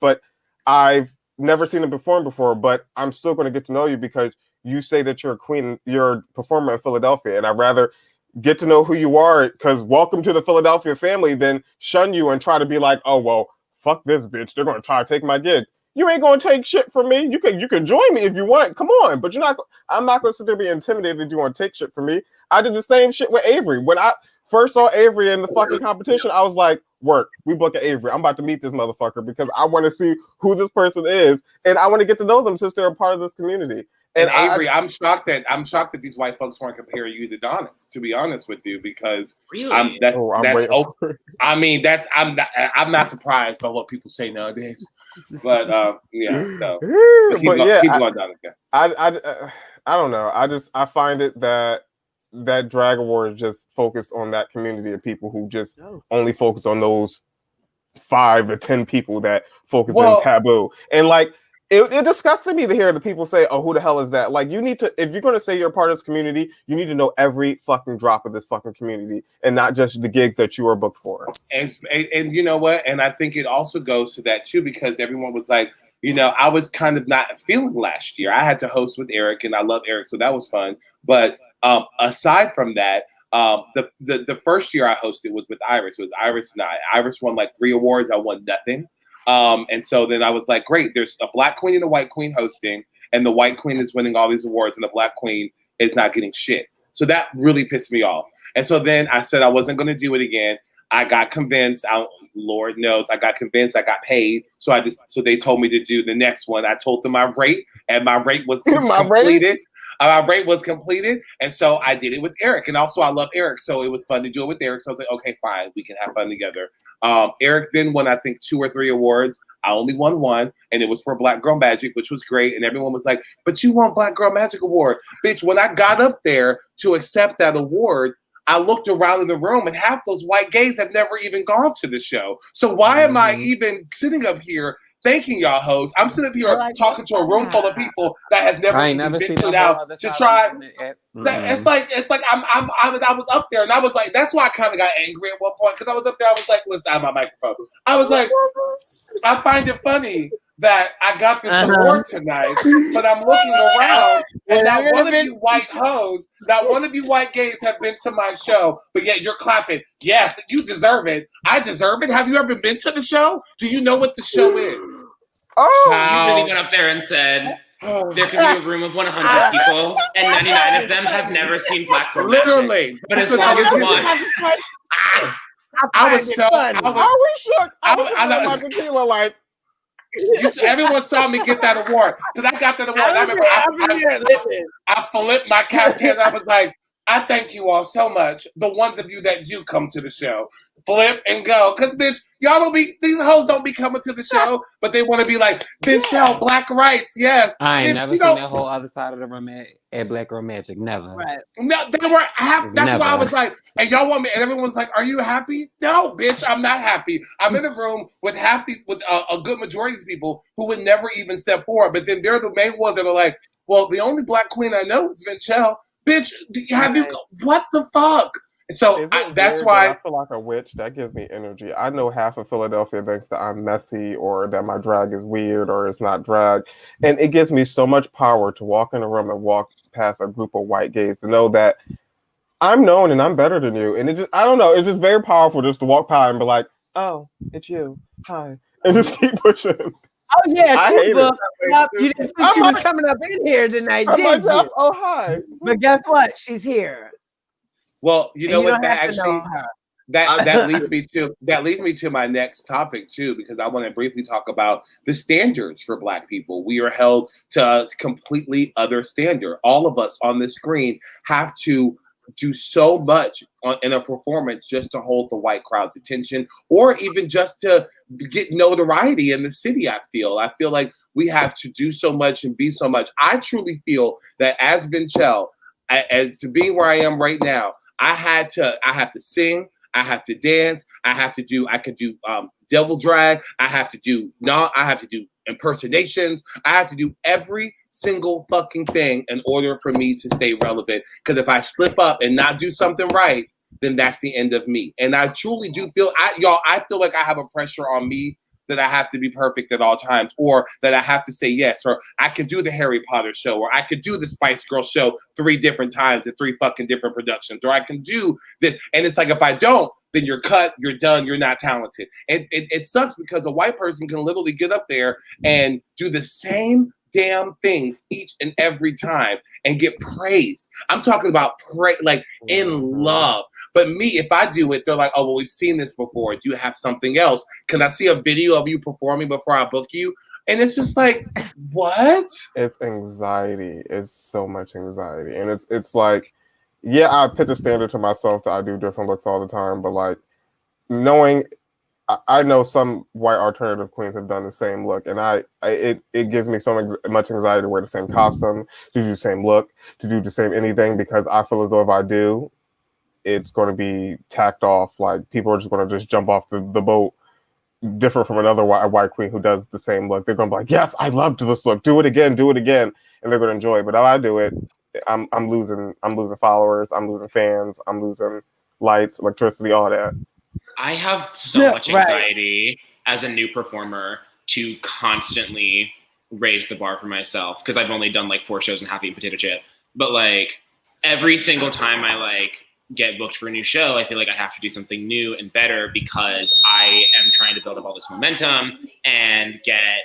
But I've never seen him perform before. But I'm still going to get to know you because you say that you're a queen, you're a performer in Philadelphia, and I'd rather get to know who you are, because welcome to the Philadelphia family, than shun you and try to be like, oh, well, fuck this bitch, they're going to try to take my gig. You ain't gonna take shit from me. You can join me if you want. Come on, but I'm not gonna sit there and be intimidated. You want to take shit from me? I did the same shit with Avery. When I first saw Avery in the fucking competition, I was like, work. We book at Avery. I'm about to meet this motherfucker because I want to see who this person is, and I want to get to know them since they're a part of this community. And Avery, I'm shocked that these white folks weren't comparing you to Donyx, to be honest with you, because really? I'm not surprised by what people say nowadays. But so keep going, Donyx. I don't know. I find it that Drag Award is just focused on that community of people who just only focus on those 5 or 10 people that focus on taboo. And like it disgusted me to hear the people say, "Oh, who the hell is that?" Like, you need to, if you're going to say you're a part of this community, you need to know every fucking drop of this fucking community and not just the gigs that you are booked for. And you know what? And I think it also goes to that too, because everyone was like, I was kind of not feeling last year. I had to host with Eric, and I love Eric, so that was fun. But aside from that, the first year I hosted was with Iris. It was Iris and I. Iris won like 3 awards. I won nothing. And so then I was like, great, there's a black queen and a white queen hosting, and the white queen is winning all these awards, and the black queen is not getting shit. So that really pissed me off. And so then I said I wasn't going to do it again. I got convinced. Lord knows, I got convinced. I got paid. So they told me to do the next one. I told them my rate, and my rate was completed. My rate was completed, and so I did it with Eric. And also, I love Eric, so it was fun to do it with Eric. So I was like, okay, fine, we can have fun together. Eric then won, I think, 2 or 3 awards. I only won 1, and it was for Black Girl Magic, which was great. And everyone was like, but you won Black Girl Magic Award. Bitch, when I got up there to accept that award, I looked around in the room, and half those white gays have never even gone to the show. So why am I even sitting up here thanking y'all hoes? I'm sitting up here talking to a room full of people that has never even ventured out to try. It's like I was up there, and I was like, that's why I kind of got angry at one point, because I was up there. I was like, listen, I have my microphone. I was like, I find it funny that I got this award tonight, but I'm looking around, and not one of you white hoes, not one of you white gays have been to my show, but yet you're clapping. Yeah, you deserve it. I deserve it. Have you ever been to the show? Do you know what the show is? You really went up there and said, there could be a room of 100 people, and 99 of them have never seen Black Girl Magic. Literally. But as long as one. I was so funny. I was tequila like. Everyone saw me get that award, because I got that award. I remember I flipped my captain. I was like, I thank you all so much. The ones of you that do come to the show, flip and go. Because, bitch, these hoes don't be coming to the show, but they want to be like, Vinchelle, Black rights, yes. I ain't never seen that whole other side of the room at Black Girl Magic, never. Right. No, they weren't happy. That's why I was like, and y'all want me, and everyone's like, are you happy? No, bitch, I'm not happy. I'm in a room with a good majority of these people who would never even step forward, but then they're the main ones that are like, well, the only Black queen I know is Vinchelle. Bitch, what the fuck? So that's why I feel like a witch. That gives me energy. I know half of Philadelphia thinks that I'm messy, or that my drag is weird, or it's not drag. And it gives me so much power to walk in a room and walk past a group of white gays to know that I'm known and I'm better than you. And I don't know, it's just very powerful just to walk by and be like, oh, it's you. Hi. And just keep pushing. Oh yeah, she's booked up. You didn't think she was coming up in here tonight, did you? Oh hi. But guess what? She's here. Well, you know what? That actually that leads me to my next topic too, because I want to briefly talk about the standards for Black people. We are held to a completely other standard. All of us on the screen have to do so much in a performance just to hold the white crowd's attention, or even just to get notoriety in the city. I feel like we have to do so much and be so much. I truly feel that as Vinchelle, as to be where I am right now, I have to sing, I have to dance, I could do devil drag, I have to do impersonations, I have to do every single fucking thing in order for me to stay relevant. Because if I slip up and not do something right, then that's the end of me. And I truly do feel I feel like I have a pressure on me that I have to be perfect at all times, or that I have to say yes, or I could do the Harry Potter show, or I could do the Spice Girl show 3 different times at 3 fucking different productions, or I can do this. And it's like, if I don't, then you're cut, you're done, you're not talented. And it sucks because a white person can literally get up there and do the same damn things each and every time and get praised. I'm talking about like in love. But me, if I do it, they're like, oh, well, we've seen this before. Do you have something else? Can I see a video of you performing before I book you? And it's just like, what? It's anxiety. It's so much anxiety. And it's like, yeah, I put the standard to myself that I do different looks all the time, but like knowing, I know some white alternative queens have done the same look, and it gives me so much anxiety to wear the same costume, to do the same look, to do the same anything, because I feel as though if I do, it's going to be tacked off. Like people are just going to just jump off the boat, different from another white queen who does the same look. They're going to be like, yes, I loved this look. Do it again, and they're going to enjoy it. But if I do it, I'm losing followers, I'm losing fans, I'm losing lights, electricity, all that. I have so much anxiety as a new performer to constantly raise the bar for myself, because I've only done like 4 shows and half eaten potato chip. But like every single time I like get booked for a new show, I feel like I have to do something new and better, because I am trying to build up all this momentum and get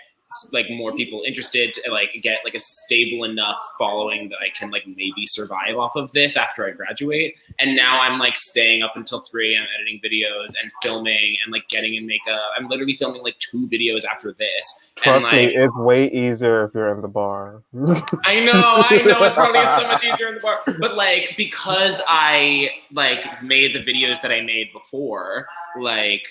like more people interested to like get like a stable enough following that I can like maybe survive off of this after I graduate. And now I'm like staying up until 3 a.m. editing videos and filming and like getting in makeup. I'm literally filming like 2 videos after this. Trust and, me, like, it's way easier if you're in the bar. I know, it's probably so much easier in the bar. But like, because I like made the videos that I made before, like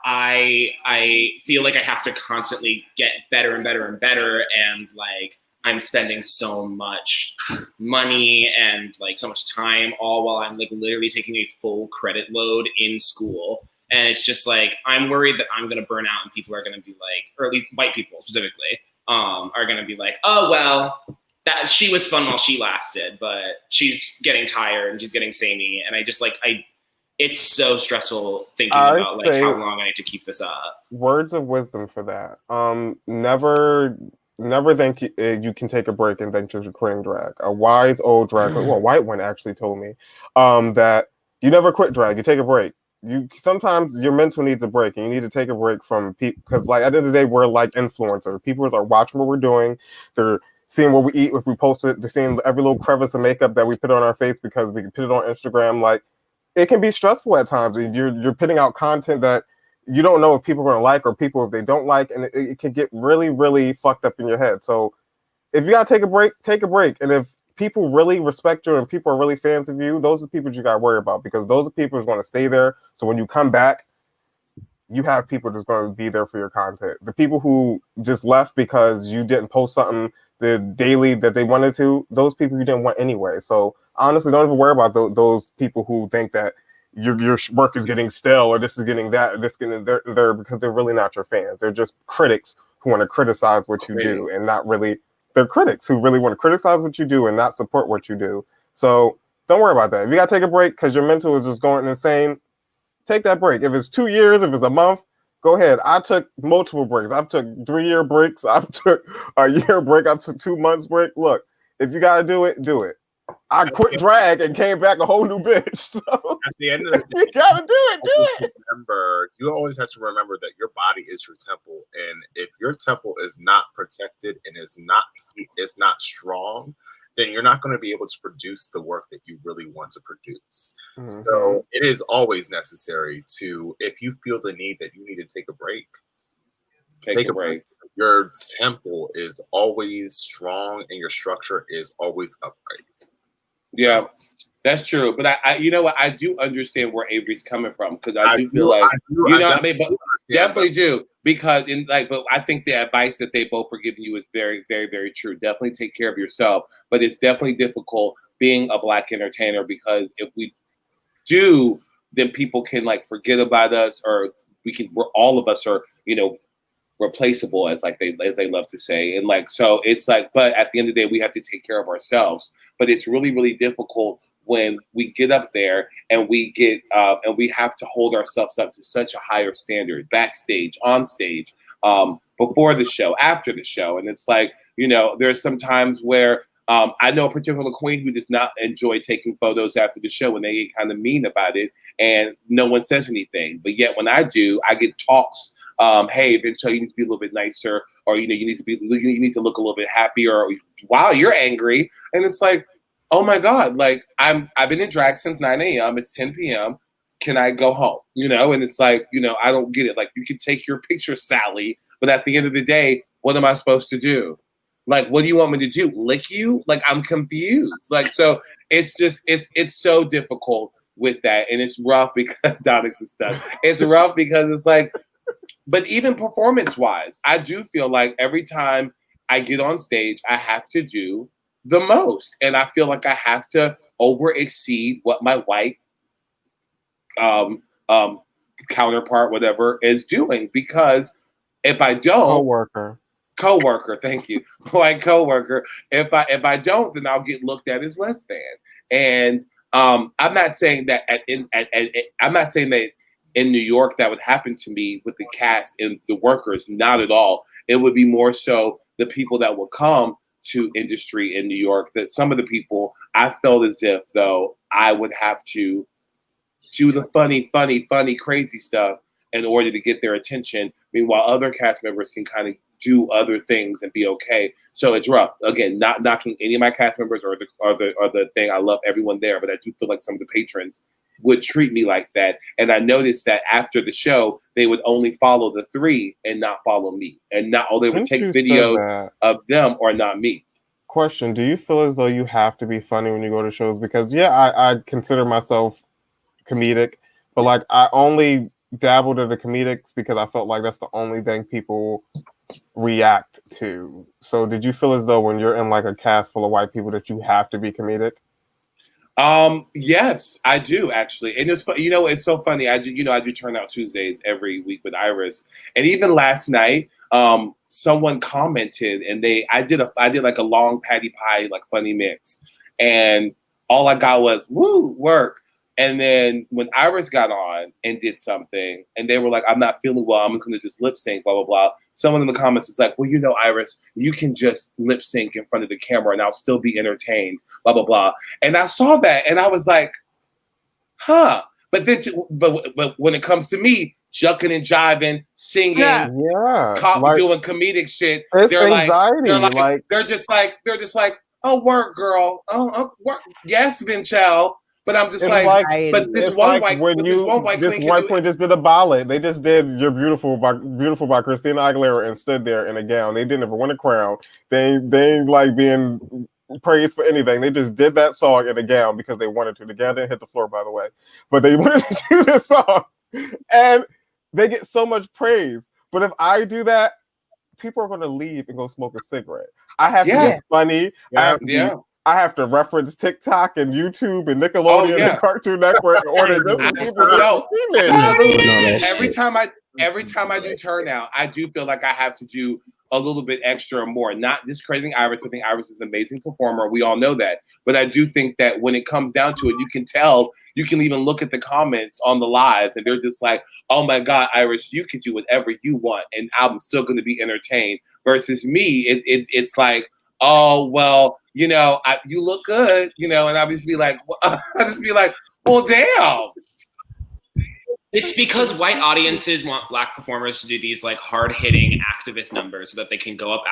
I feel like I have to constantly get better and better and better, and like I'm spending so much money and like so much time, all while I'm like literally taking a full credit load in school. And it's just like, I'm worried that I'm gonna burn out and people are gonna be like, or at least white people specifically, are gonna be like, oh well, that she was fun while she lasted, but she's getting tired and she's getting samey. And I just like it's so stressful thinking about like how long I need to keep this up. Words of wisdom for that. Never think you can take a break and think you're quitting drag. A wise old drag, well, a white one actually told me that you never quit drag. You take a break. Sometimes your mental needs a break, and you need to take a break from people, because like at the end of the day, we're like influencers. People are watching what we're doing. They're seeing what we eat. If we post it, they're seeing every little crevice of makeup that we put on our face because we can put it on Instagram. Like, it can be stressful at times. You're putting out content that you don't know if people are going to like, or people if they don't like, and it can get really, really fucked up in your head. So if you got to take a break, take a break. And if people really respect you and people are really fans of you, those are the people you got to worry about, because those are people who's going to stay there. So when you come back, you have people just going to be there for your content. The people who just left because you didn't post something the daily that they wanted to, those people you didn't want anyway. So honestly, don't even worry about those people who think that your work is getting stale, or this is getting that, this getting there, because they're really not your fans. They're just critics who want to criticize what you do, and not really. They're critics who really want to criticize what you do and not support what you do. So don't worry about that. If you got to take a break because your mental is just going insane, take that break. If it's 2 years, if it's a month, go ahead. I took multiple breaks. I've took 3-year breaks. I've took a year break. I've took 2 months break. Look, if you got to do it, do it. I quit drag and came back a whole new bitch. So at the end of the day, you got to do it. Remember, you always have to remember that your body is your temple. And if your temple is not protected and is not strong, then you're not going to be able to produce the work that you really want to produce. Mm-hmm. So it is always necessary to, if you feel the need that you need to take a break, take a break. Your temple is always strong and your structure is always upright. Yeah, that's true. But I you know what? I do understand where Avery's coming from, because I do feel like, you know what I mean? But definitely do. Because but I think the advice that they both are giving you is very, very, very true. Definitely take care of yourself. But it's definitely difficult being a Black entertainer, because if we do, then people can like forget about us, or all of us are, replaceable, as they love to say. And like, so it's like, but at the end of the day, we have to take care of ourselves. But it's really, really difficult when we get up there and we get and we have to hold ourselves up to such a higher standard, backstage, on stage, before the show, after the show. And it's like, you know, there's some times where I know a particular queen who does not enjoy taking photos after the show, and they get kind of mean about it, and no one says anything. But yet when I do, I get talks. Hey, Vincho, you need to be a little bit nicer, or you know, you need to look a little bit happier. Or wow, you're angry, and it's like, oh my God, like I've been in drag since 9 a.m. It's 10 p.m. Can I go home? You know, and it's like, you know, I don't get it. Like, you can take your picture, Sally, but at the end of the day, what am I supposed to do? Like, what do you want me to do? Lick you? Like, I'm confused. Like, so it's just, it's so difficult with that. And it's rough because Donyx and stuff. It's rough because it's like, but even performance wise, I do feel like every time I get on stage, I have to do the most. And I feel like I have to over exceed what my white counterpart, whatever, is doing. Because if I don't, co-worker, thank you. Like co-worker. If I don't, then I'll get looked at as less than. And I'm not saying that I'm not saying that in New York that would happen to me with the cast and the workers. Not at all. It would be more so the people that will come to industry in New York. That some of the people, I felt as if though I would have to do the funny, crazy stuff in order to get their attention. Meanwhile, other cast members can kind of do other things and be okay. So it's rough. Again, not knocking any of my cast members or the thing. I love everyone there, but I do feel like some of the patrons would treat me like that. And I noticed that after the show, they would only follow the three and not follow me. And not, or they would take videos of them or not me. Question, do you feel as though you have to be funny when you go to shows? Because yeah, I consider myself comedic, but like I only dabbled in the comedics because I felt like that's the only thing people react to. So did you feel as though when you're in like a cast full of white people that you have to be comedic? Yes, I do actually. And it's, you know, it's so funny. I do Turnout Tuesdays every week with Iris. And even last night, someone commented and I did like a long Patty Pie, like funny mix. And all I got was, woo, work. And then when Iris got on and did something, and they were like, I'm not feeling well, I'm going to just lip sync, blah, blah, blah. Someone in the comments was like, well, you know, Iris, you can just lip sync in front of the camera and I'll still be entertained, blah, blah, blah. And I saw that and I was like, huh. But then, but when it comes to me, jucking and jiving, singing, doing comedic shit, they're just like, oh, work, girl. Oh, work. Yes, Vinchell. But I'm just like, but this one white queen just did a ballad. They just did "You're Beautiful" by Christina Aguilera and stood there in a gown. They didn't ever win a crown. They ain't like being praised for anything. They just did that song in a gown because they wanted to. The gown didn't hit the floor, by the way, but they wanted to do this song, and they get so much praise. But if I do that, people are going to leave and go smoke a cigarette. I have to be funny. I have to reference TikTok and YouTube and Nickelodeon and Cartoon Network in order every time I do Turnout, I do feel like I have to do a little bit extra or more. Not discrediting Iris. I think Iris is an amazing performer. We all know that. But I do think that when it comes down to it, you can tell, you can even look at the comments on the lives and they're just like, oh my God, Iris, you can do whatever you want and I'm still going to be entertained. Versus me, it's like, oh, well, you know, you look good, you know, and I'll just be like, well, damn. It's because white audiences want black performers to do these like hard-hitting activist numbers so that they can go up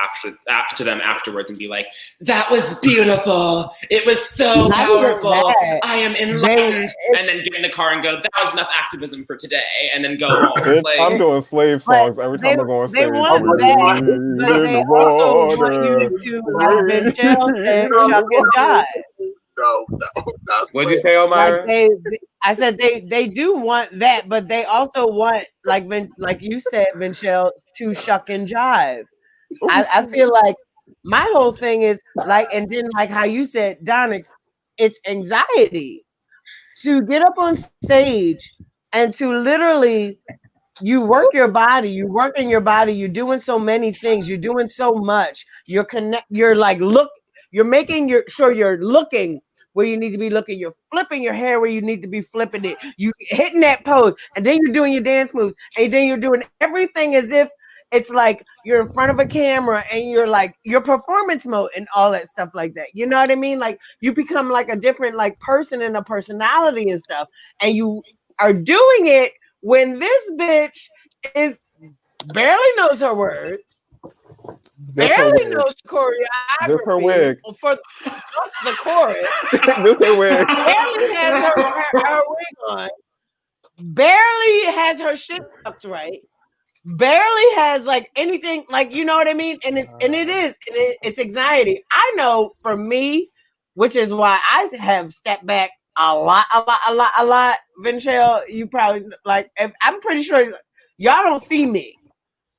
to them afterwards and be like, that was beautiful. It was so powerful. I am enlightened. And then get in the car and go, that was enough activism for today. And then go home. Like, I'm doing slave songs every time I go on stage. They want that, but they also want you to have been jailed and chuck and jive. No. What'd you say, Omyra? Like I said they do want that, but they also want, like you said, Vinchell, to shuck and jive. I feel like my whole thing is like, and then like how you said, Donyx, it's anxiety to get up on stage and to literally, you work your body, you're working your body, you're doing so many things, you're doing so much, you're making sure you're looking where you need to be looking, you're flipping your hair where you need to be flipping it, you hitting that pose, and then you're doing your dance moves, and then you're doing everything as if it's like you're in front of a camera and you're like your performance mode and all that stuff like that. You know what I mean? Like you become like a different like person and a personality and stuff. And you are doing it when this bitch is barely knows her words, barely knows choreography. Just her wig. For just the chorus. Just her wig. Barely has her wig on. Barely has her shit tucked right. Barely has like anything, like, you know what I mean? And it's anxiety. I know for me, which is why I have stepped back a lot. Vinchelle, you probably like, I'm pretty sure y'all don't see me.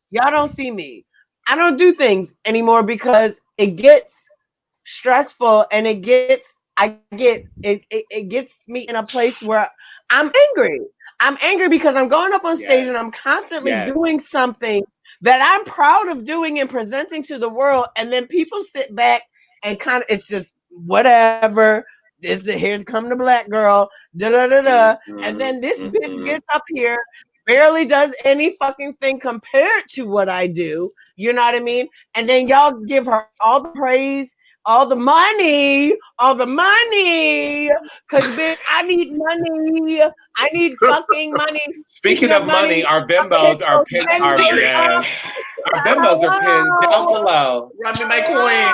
Y'all don't see me. I don't do things anymore because it gets stressful and it gets me in a place where I'm angry. I'm angry because I'm going up on stage and I'm constantly doing something that I'm proud of doing and presenting to the world. And then people sit back and kind of, it's just whatever. Here's come the black girl. And then this bitch gets up here, barely does any fucking thing compared to what I do. You know what I mean? And then y'all give her all the praise, all the money, because bitch, I need money. I need fucking money. Speaking of money, our bimbos are pinned. Our bimbos are pinned down below. Run me my coin.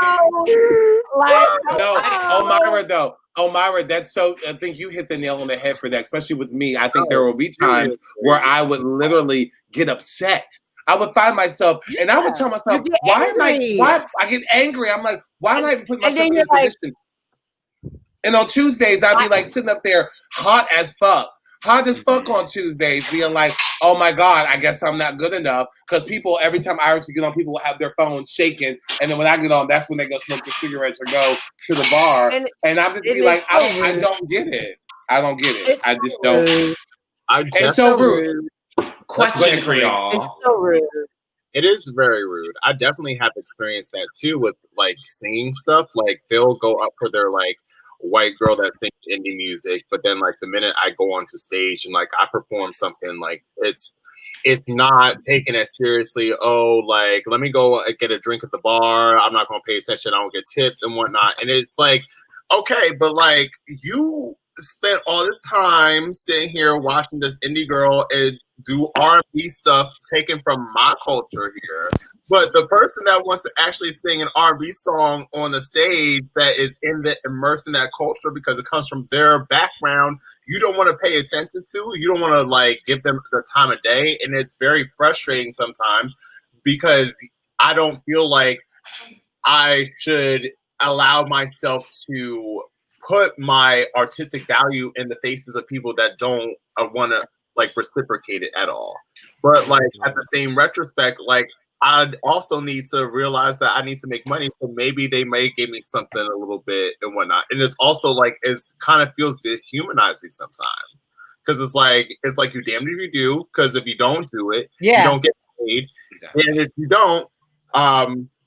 Omyra, that's so. I think you hit the nail on the head for that, especially with me. I think there will be times where I would literally get upset. I would find myself, and I would tell myself, why I get angry? I'm like, why am I even putting myself in this position? And on Tuesdays, I'd be like sitting up there hot as fuck on Tuesdays, being like, oh my God, I guess I'm not good enough. Because people, every time I get on, people will have their phones shaking. And then when I get on, that's when they go smoke their cigarettes or go to the bar. And I'm just be like, I don't get it. I don't get it. I just don't. It's so rude. Question for y'all. It's so rude. It is very rude. I definitely have experienced that too with like singing stuff. Like they'll go up for their like white girl that sings indie music, but then like the minute I go onto stage and like I perform something, like it's not taken as seriously. Oh, like let me go get a drink at the bar. I'm not gonna pay attention. I don't get tips and whatnot. And it's like, okay, but like you spent all this time sitting here watching this indie girl and do R&B stuff taken from my culture here. But the person that wants to actually sing an R&B song on the stage that is immersed in that culture because it comes from their background, you don't want to pay attention to. You don't want to like give them the time of day. And it's very frustrating sometimes because I don't feel like I should allow myself to put my artistic value in the faces of people that don't want to like reciprocate it at all. But like at the same retrospect, like I'd also need to realize that I need to make money, so maybe they may give me something a little bit and whatnot. And it's also like it's kind of feels dehumanizing sometimes because it's like you're damned if you do, because if you don't do it, you don't get paid, and if you don't,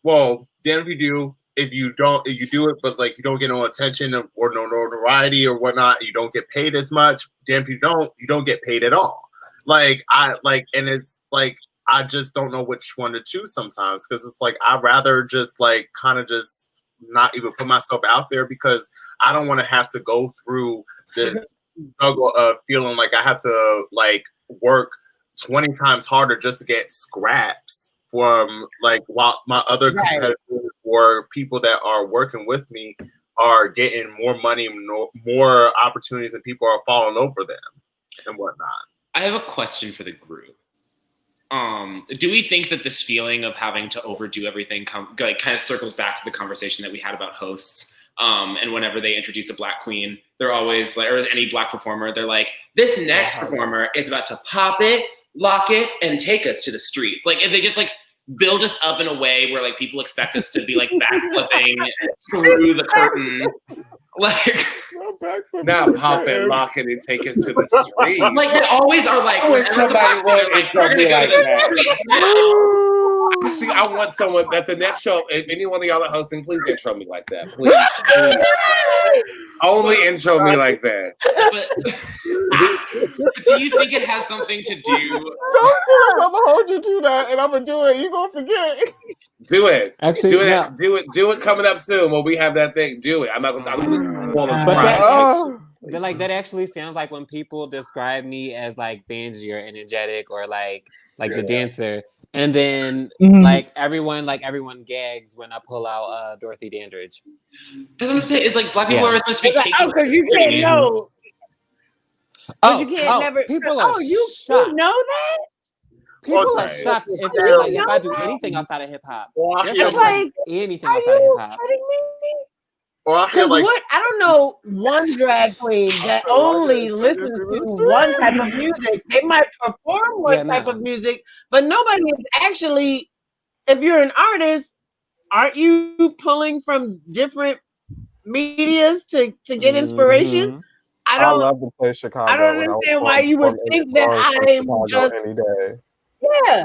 well, damned if you do. If you do it, but like you don't get no attention or no notoriety or whatnot, you don't get paid as much. Damn if you don't get paid at all. And it's like I just don't know which one to choose sometimes because it's like I'd rather just like kind of just not even put myself out there because I don't want to have to go through this struggle of feeling like I have to like work 20 times harder just to get scraps from like while my other competitors or people that are working with me are getting more money, more opportunities, and people are falling over them and whatnot. I have a question for the group. Do we think that this feeling of having to overdo everything kind of circles back to the conversation that we had about hosts? And whenever they introduce a black queen, they're always like, or any black performer, they're like, this next performer is about to pop it, lock it, and take us to the streets. Like, and they just like build us up in a way where like people expect us to be like backflipping through the curtain. Like, not pop it, lock it, and take us to the street. Like, they always are like, when somebody will, it's gonna be like that. See, I want someone at the next show. If any one of y'all are hosting, please intro me like that, please. Only intro me like that. But do you think it has something to do? Don't feel like I'm gonna hold you to that, and I'm gonna do it. You gonna forget? Do it. Actually, do it. no. Do it. Coming up soon when we have that thing. Do it. I'm not gonna. That actually sounds like when people describe me as like bangy or energetic or like the dancer, and then like everyone gags when I pull out Dorothy Dandridge. That's what I'm saying. It's like black people are supposed to be taking. Because you can't know. You can't never. People are you shocked. know that? People are shocked if I do anything outside of hip hop. It's like anything outside of hip hop. Because what I don't know one drag queen that only listens to one type of music. They might perform one type of music, but nobody is actually. If you're an artist, aren't you pulling from different medias to get inspiration? I love to play Chicago. I don't understand why you would think that I'm just any day. Yeah.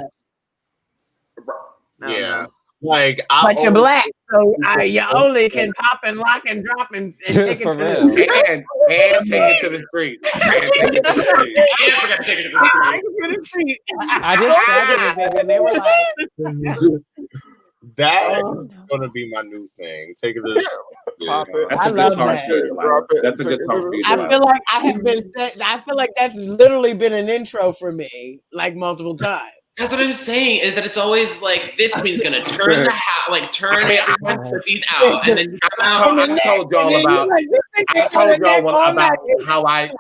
Yeah. Like, but you're black, so you only can pop and lock and drop and take it to the street. And take it to the street. I just started when they were like, that's gonna be my new thing. Take it to the street. I love that. That's a good song. I feel like I feel like that's literally been an intro for me, like multiple times. That's what I'm saying. Is that it's always like this queen's gonna turn the hat, like turn everyone's pussies out, and then I told y'all about how I.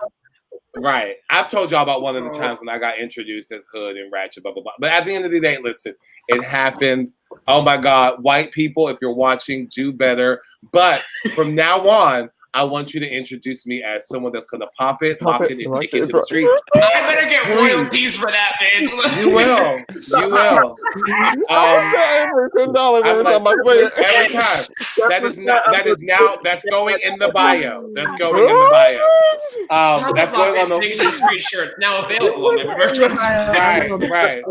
Right, I've told y'all about one of the times when I got introduced as hood and ratchet, blah blah blah. But at the end of the day, listen, it happens. Oh my God, white people, if you're watching, do better. But from now on, I want you to introduce me as someone that's going to pop it, and take it to the street. I better get royalties for that, bitch. You will. You will. Every time. That's going in the bio. That's going in the bio. That's going on the street shirts now available on every merch website. Right.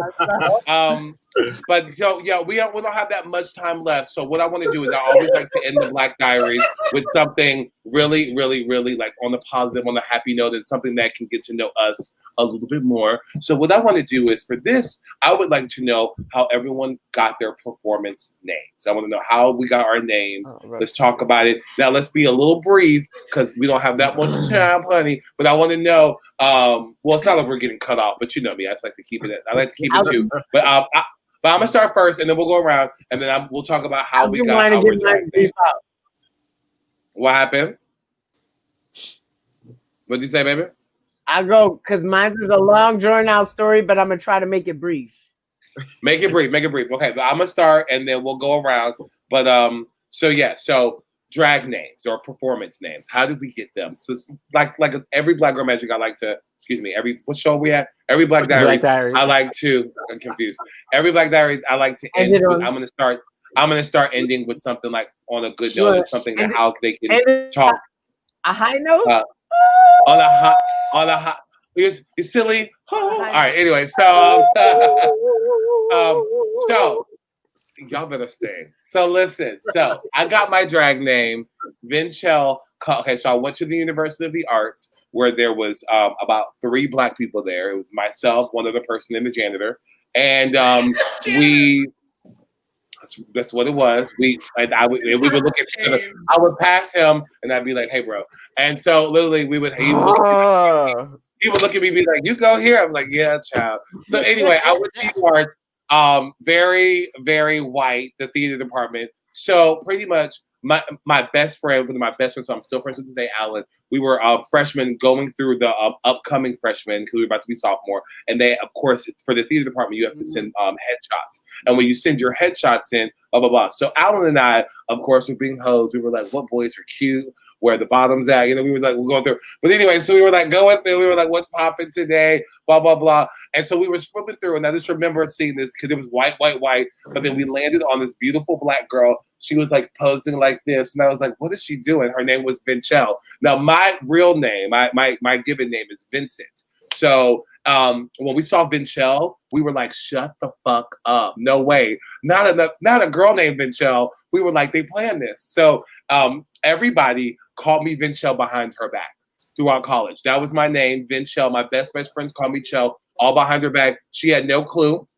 But so we don't have that much time left. So what I want to do is I always like to end the Black Diaries with something really, really, really like on the positive, on the happy note, and something that can get to know us a little bit more. So what I want to do is for this, I would like to know how everyone got their performance names. I want to know how we got our names. Let's talk about it. Now let's be a little brief because we don't have that much time, honey. But I want to know. Well, it's not like we're getting cut off, but you know me. I just like to keep it. I like to keep it too. But I'm gonna start first, and then we'll go around, and then we'll talk about how we got our drag name. What happened? What'd you say, baby? I go because mine is a long, drawn out story, but I'm gonna try to make it brief. Make it brief. Okay, but I'm gonna start, and then we'll go around. But so drag names or performance names. How did we get them? So it's like every Black Girl Magic, I like to. Excuse me. What show are we at? Every Black Diaries. I like to. I'm confused. Every Black Diaries, I like to end. I'm gonna start ending with something like on a good note, something that how they can talk. A high note. On a hot. You're silly. All right. Anyway, so y'all better stay. So listen. So I got my drag name, Vinchel. Okay, so I went to the University of the Arts where there was about 3 Black people there. It was myself, one other person, and the janitor, and we. That's what it was. We would look at each other. I would pass him, and I'd be like, "Hey, bro." And so literally, he would look at me, be like, "You go here." I'm like, "Yeah, child." So anyway, I went to the arts. Very, very white. The theater department. So pretty much, my best friend, one of my best friends, so I'm still friends with today, Alan. We were freshmen going through the upcoming freshmen because we were about to be sophomore. And they, of course, for the theater department, you have to send headshots. And when you send your headshots in, blah, blah, blah. So Alan and I, of course, were being hoes. We were like, what boys are cute? Where the bottom's at? We were like, we're going through. But anyway, so we were like going through. We were like, what's popping today? Blah, blah, blah. And so we were flipping through. And I just remember seeing this because it was white. But then we landed on this beautiful Black girl. She was like posing like this. And I was like, what is she doing? Her name was Vinchel. Now, my real name, my given name is Vincent. So when we saw Vinchelle, we were like, shut the fuck up. No way. Not a girl named Vinchelle. We were like, they planned this. So everybody called me Vinchelle behind her back throughout college. That was my name, Vinchelle. My best friends called me Chell, all behind her back. She had no clue.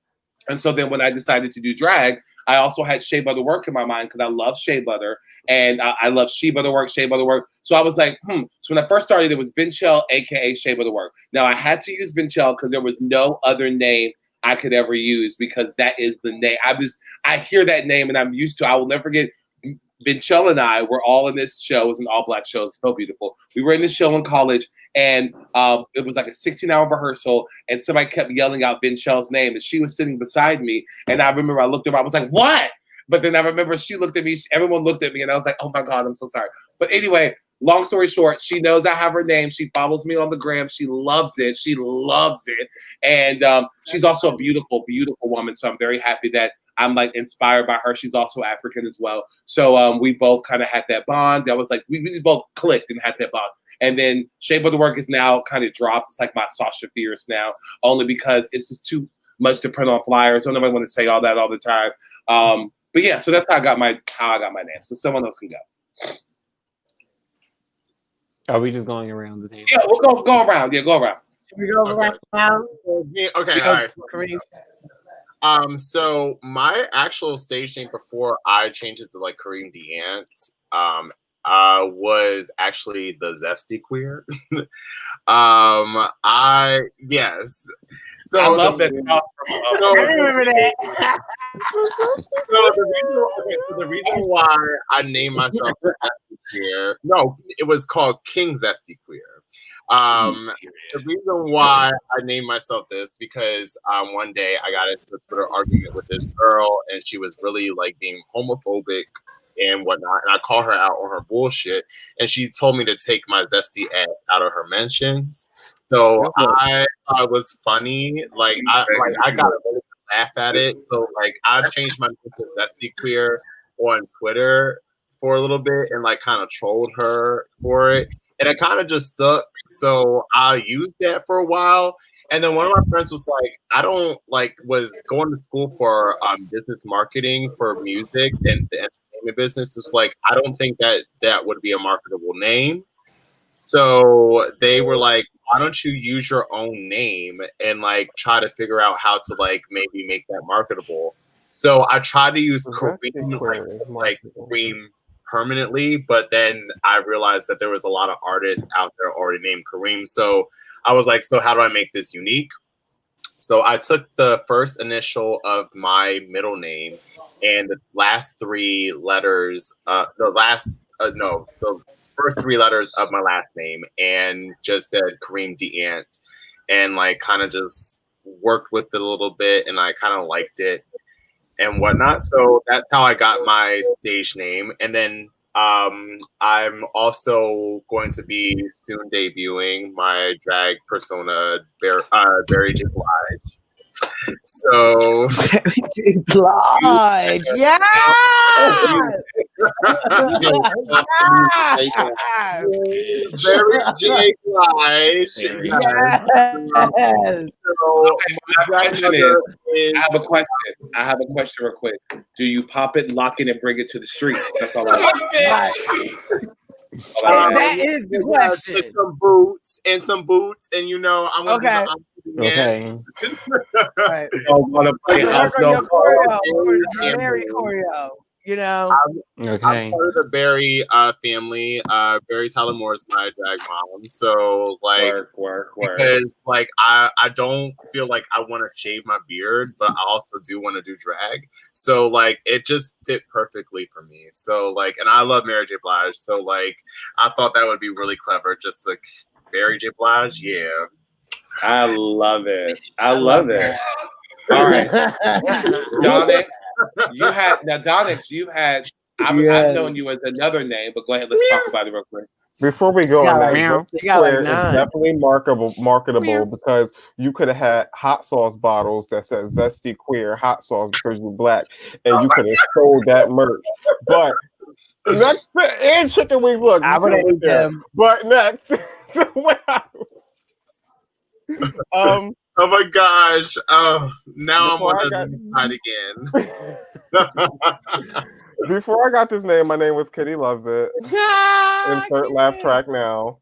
And so then when I decided to do drag, I also had Shea Butter Work in my mind because I love Shea Butter. And I love Shea Butter Work. So I was like, So when I first started, it was Vinchelle, a.k.a. Shea Butter Work. Now, I had to use Vinchelle because there was no other name I could ever use because that is the name. I hear that name and I'm used to it. I will never forget. Vinchelle and I were all in this show. It was an all-black show. It's so beautiful. We were in this show in college, and it was like a 16-hour rehearsal, and somebody kept yelling out Vinchelle's name, and she was sitting beside me, and I remember I looked over, I was like, what? But then I remember she looked at me, everyone looked at me, and I was like, oh my God, I'm so sorry. But anyway, long story short, she knows I have her name. She follows me on the gram. She loves it. And she's also a beautiful, beautiful woman, so I'm very happy that I'm like inspired by her. She's also African as well. So we both kind of had that bond. That was like, we really both clicked and had that bond. And then Shea Butter Work is now kind of dropped. It's like my Sasha Fierce now, only because it's just too much to print on flyers. I don't ever want to say all that all the time. But yeah, so that's how I got my name. So someone else can go. Are we just going around the table? Yeah, we'll go around. Yeah, go around. Should we go around now? Okay, all right. So my actual stage name before I changed it to like Kareem the Ant, was actually the Zesty Queer. Yes. So I love that. I remember that. So the reason why I named myself Zesty Queer, no, it was called King Zesty Queer. The reason why I named myself this because one day I got into a Twitter argument with this girl and she was really like being homophobic and whatnot, and I called her out on her bullshit, and she told me to take my zesty ass out of her mentions. So I thought it was funny, I got a really laugh at it. So like I changed my name to Zesty Queer on Twitter for a little bit and like kind of trolled her for it. And it kind of just stuck. So I used that for a while. And then one of my friends was like, was going to school for business marketing for music and the entertainment business. It's like, I don't think that would be a marketable name. So they were like, why don't you use your own name and like try to figure out how to like maybe make that marketable. So I tried to use Kareem, like Kareem permanently, but then I realized that there was a lot of artists out there already named Kareem. So I was like, so how do I make this unique? So I took the first initial of my middle name and the last three letters, the first three letters of my last name and just said Kareem the Ant and like kind of just worked with it a little bit and I kind of liked it and whatnot. So that's how I got my stage name. And then I'm also going to be soon debuting my drag persona, Barry J. Blige. So Blige, yes! Very J. Blige. Yes. I have a question real quick. Do you pop it, lock it, and bring it to the streets? That's all I want. That is the question. And some boots, and you know, I'm gonna Okay. Right. Want to play house no Barry choreo, you know. Okay. I'm part of the Barry family. Barry Tyler Moore is my drag mom. So like work. Because like I don't feel like I want to shave my beard, but I also do want to do drag. So like it just fit perfectly for me. So like, and I love Mary J. Blige. So like I thought that would be really clever. Just like Mary J. Blige, yeah. I love it. All right. Donyx, I've known you as another name, but go ahead, let's talk about it real quick. Before we go on that, it's definitely marketable because you could have had hot sauce bottles that said Zesty Queer hot sauce because you're black, and you could have sold that merch. But next, and chicken wings, look, I would have them. But next, Oh my gosh! Oh, now I'm on the again. Before I got this name, my name was Kitty Loves It. Insert laugh track now.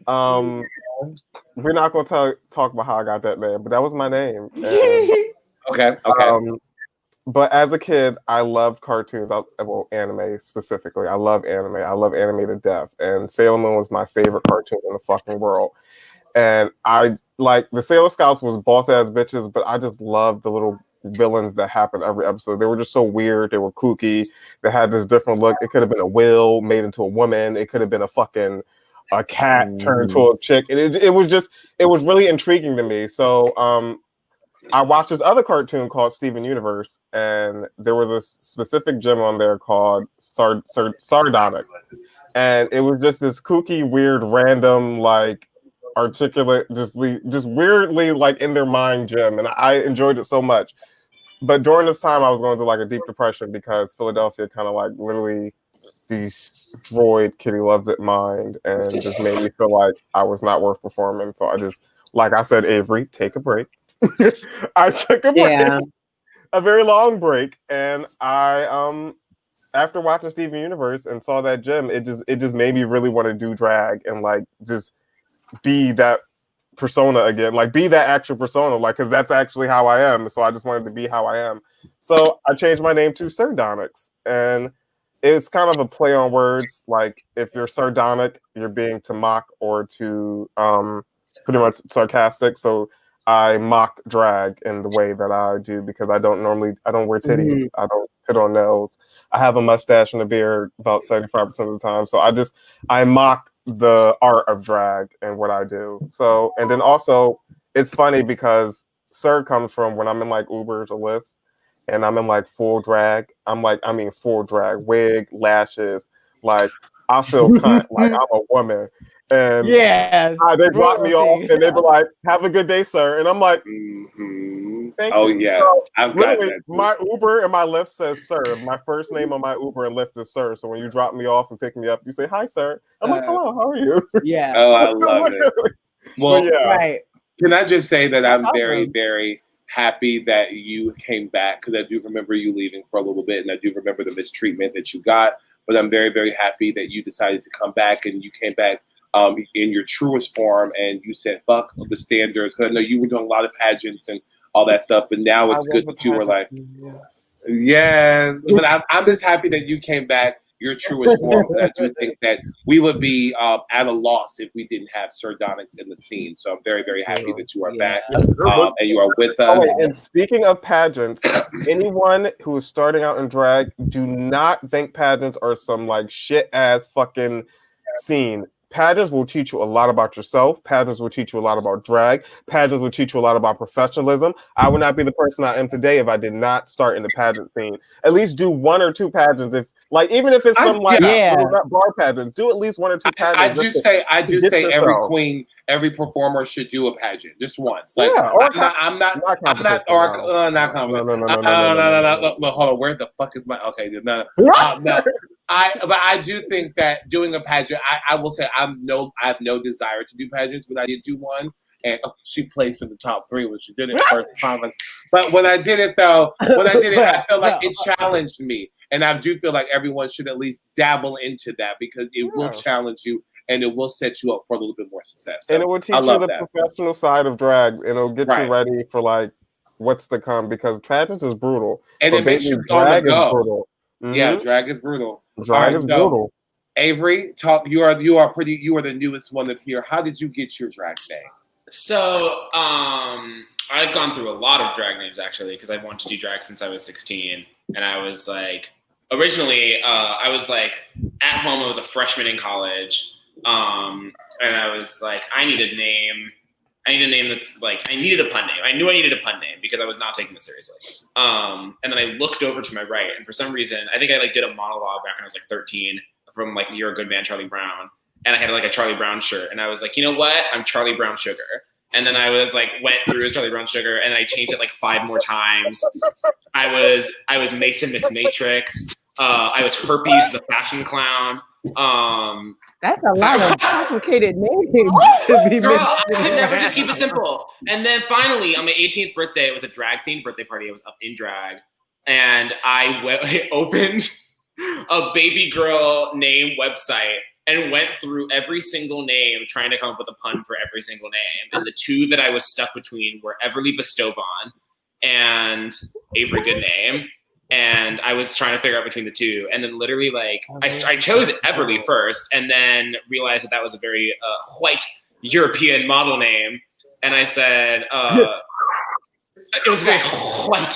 We're not going to talk about how I got that name, but that was my name. And, okay. But as a kid, I loved cartoons. Well, anime specifically. I love anime. I love anime to death. And Sailor Moon was my favorite cartoon in the fucking world. And I like the Sailor Scouts was boss ass bitches, but I just loved the little villains that happened every episode. They were just so weird. They were kooky. They had this different look. It could have been a whale made into a woman. It could have been a cat turned into a chick. And it was really intriguing to me. So I watched this other cartoon called Steven Universe, and there was a specific gym on there called Sardonyx. And it was just this kooky, weird, random, like articulate, just weirdly like in their mind gym. And I enjoyed it so much. But during this time I was going through like a deep depression because Philadelphia kind of like literally destroyed Kitty Loves It mind and just made me feel like I was not worth performing. So I just, like I said, Avery, take a break. I took a break, a very long break, and I after watching Steven Universe and saw that gym, it just made me really want to do drag and like just be that persona again, like be that actual persona, like because that's actually how I am. So I just wanted to be how I am. So I changed my name to Sardonyx, and it's kind of a play on words. Like if you're sardonic, you're being to mock or to pretty much sarcastic. So I mock drag in the way that I do because I don't wear titties. I don't hit on nails. I have a mustache and a beard about 75% of the time. So I mock the art of drag and what I do. So, and then also it's funny because Sir comes from when I'm in like Ubers or Lyfts and I'm in like full drag. Full drag, wig, lashes. Like I feel cunt, like I'm a woman. And they drop me off and they were like, "Have a good day, sir." And I'm like, "Thank you." Yeah, so, I've got that. My Uber and my Lyft says "sir." My first name on my Uber and Lyft is "sir." So when you drop me off and pick me up, you say, "Hi, sir." I'm like, "Hello, how are you?" Yeah. Oh, I love it. Well, right. Can I just say that I'm very, very happy that you came back because I do remember you leaving for a little bit, and I do remember the mistreatment that you got. But I'm very, very happy that you decided to come back and you came back in your truest form, and you said fuck the standards. Because I know you were doing a lot of pageants and all that stuff, but now it's good that you were like, but I'm just happy that you came back your truest form. Because I do think that we would be at a loss if we didn't have Sardonyx in the scene. So I'm very, very happy that you are back and you are with us. And speaking of pageants, anyone who is starting out in drag, do not think pageants are some like shit ass fucking scene. Pageants will teach you a lot about yourself. Pageants will teach you a lot about drag. Pageants will teach you a lot about professionalism. I would not be the person I am today if I did not start in the pageant scene. At least do 1 or 2 pageants. Even if it's some bar pageant, do at least 1 or 2 pageants. I do say every queen, every performer should do a pageant just once. Like I'm not hold on, where the fuck is my no. But I do think that doing a pageant, I will say I have no desire to do pageants, but I did do one, and she placed in the top 3 when she did it first time. But when I did it, I felt like it challenged me, and I do feel like everyone should at least dabble into that because it will challenge you and it will set you up for a little bit more success. So and it will teach you the professional side of drag, and it'll get you ready for like what's to come because pageants is brutal, and it makes you drag is brutal. Yeah, drag is brutal. Drag is brutal. Avery, talk. You are the newest one up here. How did you get your drag name? So, I've gone through a lot of drag names actually because I've wanted to do drag since I was 16, and I was like, originally, I was like at home. I was a freshman in college, and I was like, I need a name that's like, I needed a pun name. I knew I needed a pun name because I was not taking this seriously. And then I looked over to my right, and for some reason, I think I like did a monologue back when I was like 13 from like You're a Good Man, Charlie Brown. And I had like a Charlie Brown shirt, and I was like, you know what? I'm Charlie Brown Sugar. And then I was like, went through as Charlie Brown Sugar, and I changed it like 5 more times. I was Mason McMatrix. I was Herpes the Fashion Clown. That's a lot of complicated names to be Girl, I could never just keep it simple. And then finally, on my 18th birthday, it was a drag-themed birthday party. I was up in drag. And I opened a baby girl name website and went through every single name trying to come up with a pun for every single name. And the two that I was stuck between were Everly Vestovon and Avery Goodname. And I was trying to figure out between the two. And then literally, like, I chose Everly first and then realized that was a very white European model name. And I said, it was very white.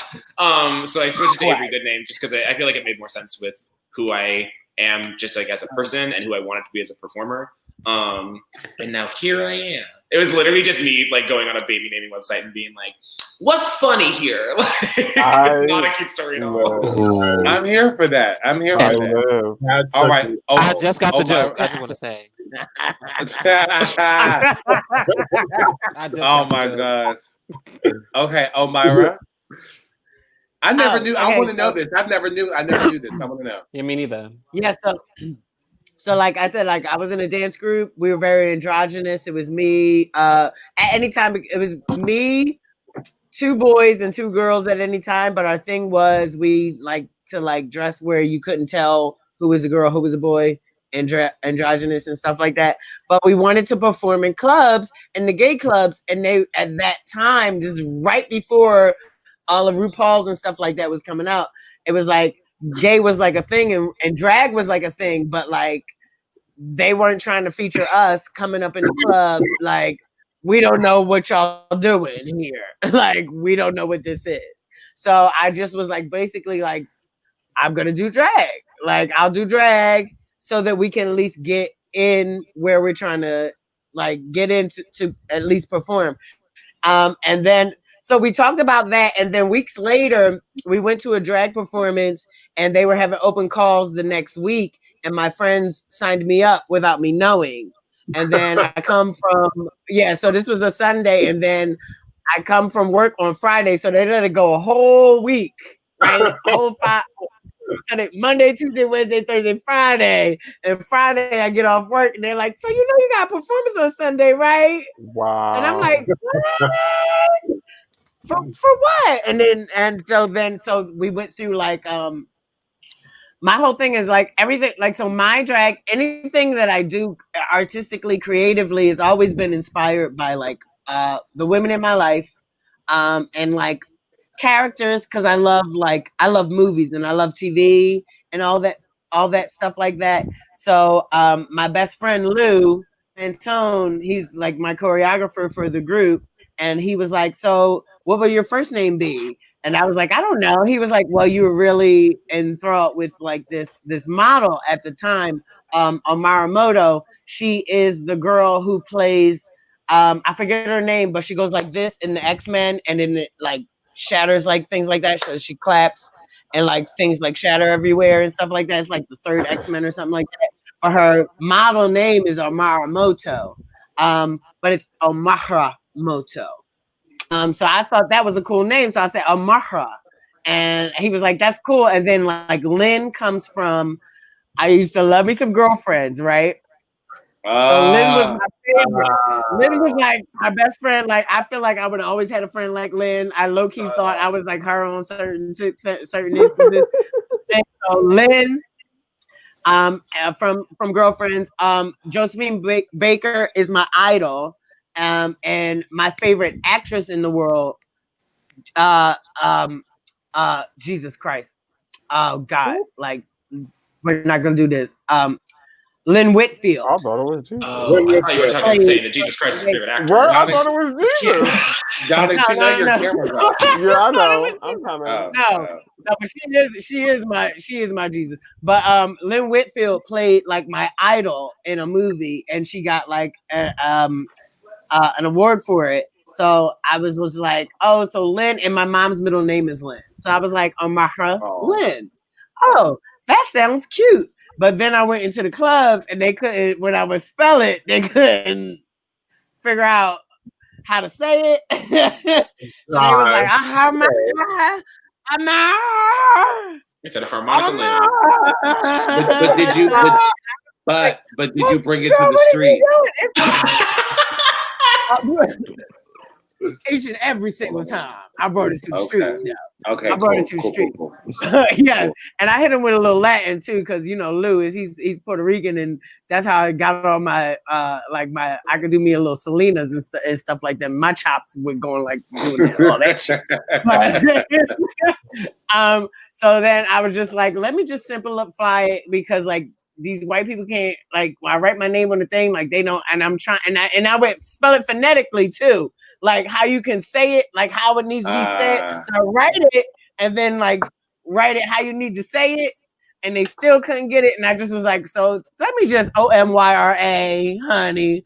So I switched it to Avery Goodname just because I feel like it made more sense with who I am just like as a person and who I wanted to be as a performer. And now here I am. It was literally just me like going on a baby naming website and being like, what's funny here? It's not a cute story at all. I'm here for that. I'm here for that. All right. I just got the joke. I just want to say. Oh my gosh. Okay, Omyra. I never knew. I want to know this. I never knew this. I want to know. Yeah, me neither. Yeah, so like I said, like I was in a dance group. We were very androgynous. It was me. At any time, it was me, 2 boys and 2 girls at any time. But our thing was we like to like dress where you couldn't tell who was a girl, who was a boy, androgynous and stuff like that. But we wanted to perform in clubs, in the gay clubs, and they at that time, this is right before all of RuPaul's and stuff like that was coming out. It was like gay was like a thing and drag was like a thing, but like they weren't trying to feature us coming up in the club. Like, we don't know what y'all doing here. Like, we don't know what this is. So I just was like, basically like, I'm going to do drag. Like, I'll do drag so that we can at least get in where we're trying to like get into to at least perform. And then, so we talked about that. And then weeks later, we went to a drag performance and they were having open calls the next week. And my friends signed me up without me knowing. And then I come from, so this was a Sunday. And then I come from work on Friday. So they let it go a whole week, right? Whole 5, Sunday, Monday, Tuesday, Wednesday, Thursday, Friday. And Friday I get off work and they're like, so you got a performance on Sunday, right? Wow. And I'm like, what? For what? And so we went through like my whole thing is like everything, like, so my drag, anything that I do artistically, creatively has always been inspired by like the women in my life and like characters, because I love movies and I love TV and all that stuff like that. So my best friend Lou Antone, he's like my choreographer for the group, and he was like, so what will your first name be? And I was like, I don't know. He was like, well, you were really enthralled with like this model at the time, Omyra. She is the girl who plays, I forget her name, but she goes like this in the X-Men, and then it like shatters like things like that. So she claps and like things like shatter everywhere and stuff like that. It's like the 3rd X-Men or something like that. But her model name is Omyra, but it's Omyra. So I thought that was a cool name. So I said Omyra, and he was like, that's cool. And then like Lynn comes from, I used to love me some girlfriends, right? So Lynn was my favorite. Lynn was like my best friend. Like, I feel like I would have always had a friend like Lynn. I low-key thought I was like her on certain instances. And so Lynn, from girlfriends, Josephine Baker is my idol. And my favorite actress in the world, Jesus Christ. Oh God, like, we're not gonna do this. Lynn Whitfield. I thought it was Jesus. Oh, I thought you were talking saying that Jesus Christ is your favorite actor. Right? I thought it was Jesus. Donyx, you know your camera's off. Yeah, I know. I'm coming. No, but she is my Jesus. But Lynn Whitfield played like my idol in a movie, and she got like an award for it. So I was like, oh, so Lynn, and my mom's middle name is Lynn. So I was like, Marcha, Lynn. Oh, that sounds cute. But then I went into the clubs and they couldn't, when I would spell it, they couldn't figure out how to say it. So they was like, They said harmonica Lynn. But did you? But did you bring it to the street? Each and every single time, I brought it to the streets now. Okay, I brought it to the street. Cool. Yes, and I hit him with a little Latin too, because Lou he's Puerto Rican, and that's how I got all my I could do me a little Selena's and stuff like that. My chops were going like doing that, all that shit. So then I was just like, let me just simplify it, because like these white people can't, like, when I write my name on the thing, like they don't, and I'm trying, and I would spell it phonetically too, like how you can say it, like how it needs to be said. So I write it and then like write it how you need to say it, and they still couldn't get it. And I just was like, so let me just Omyra, honey.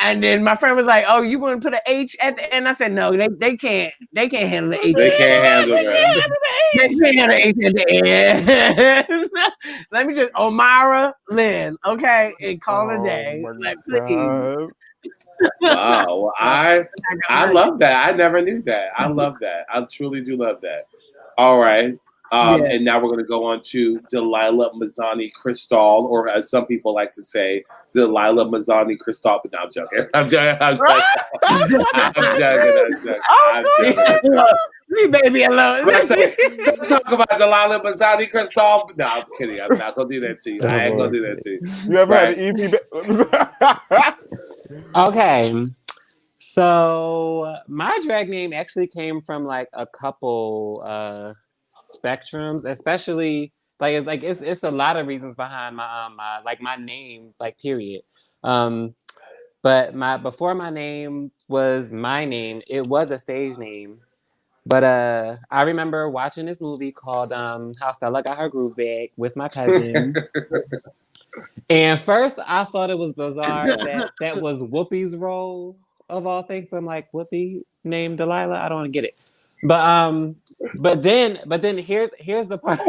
And then my friend was like, "Oh, you want to put an H at the end?" I said, "No, they can't handle the H. They can't handle that. They can't handle the H at the end. Let me just Omyra, Lynn, okay, and call it a day. Like, please." Wow, well, I love that. I never knew that. I love that. I truly do love that. All right. And now we're going to go on to Dalyla, Mizani, Cristal, or as some people like to say, Dalyla, Mizani, Cristal. But no, I'm joking. I'm joking. Leave baby alone. Don't talk about Dalyla, Mizani, Cristal. No, I'm kidding. I'm not going to do that to you. I ain't going to do that to you. You ever had an easy... Okay. So my drag name actually came from like a couple spectrums, especially it's a lot of reasons behind my name, like, period. But before my name was my name, it was a stage name. But I remember watching this movie called How Stella Got Her Groove Back with my cousin. And first I thought it was bizarre that was Whoopi's role of all things. I'm like, Whoopi named Dalyla? I don't get it. But then here's the part.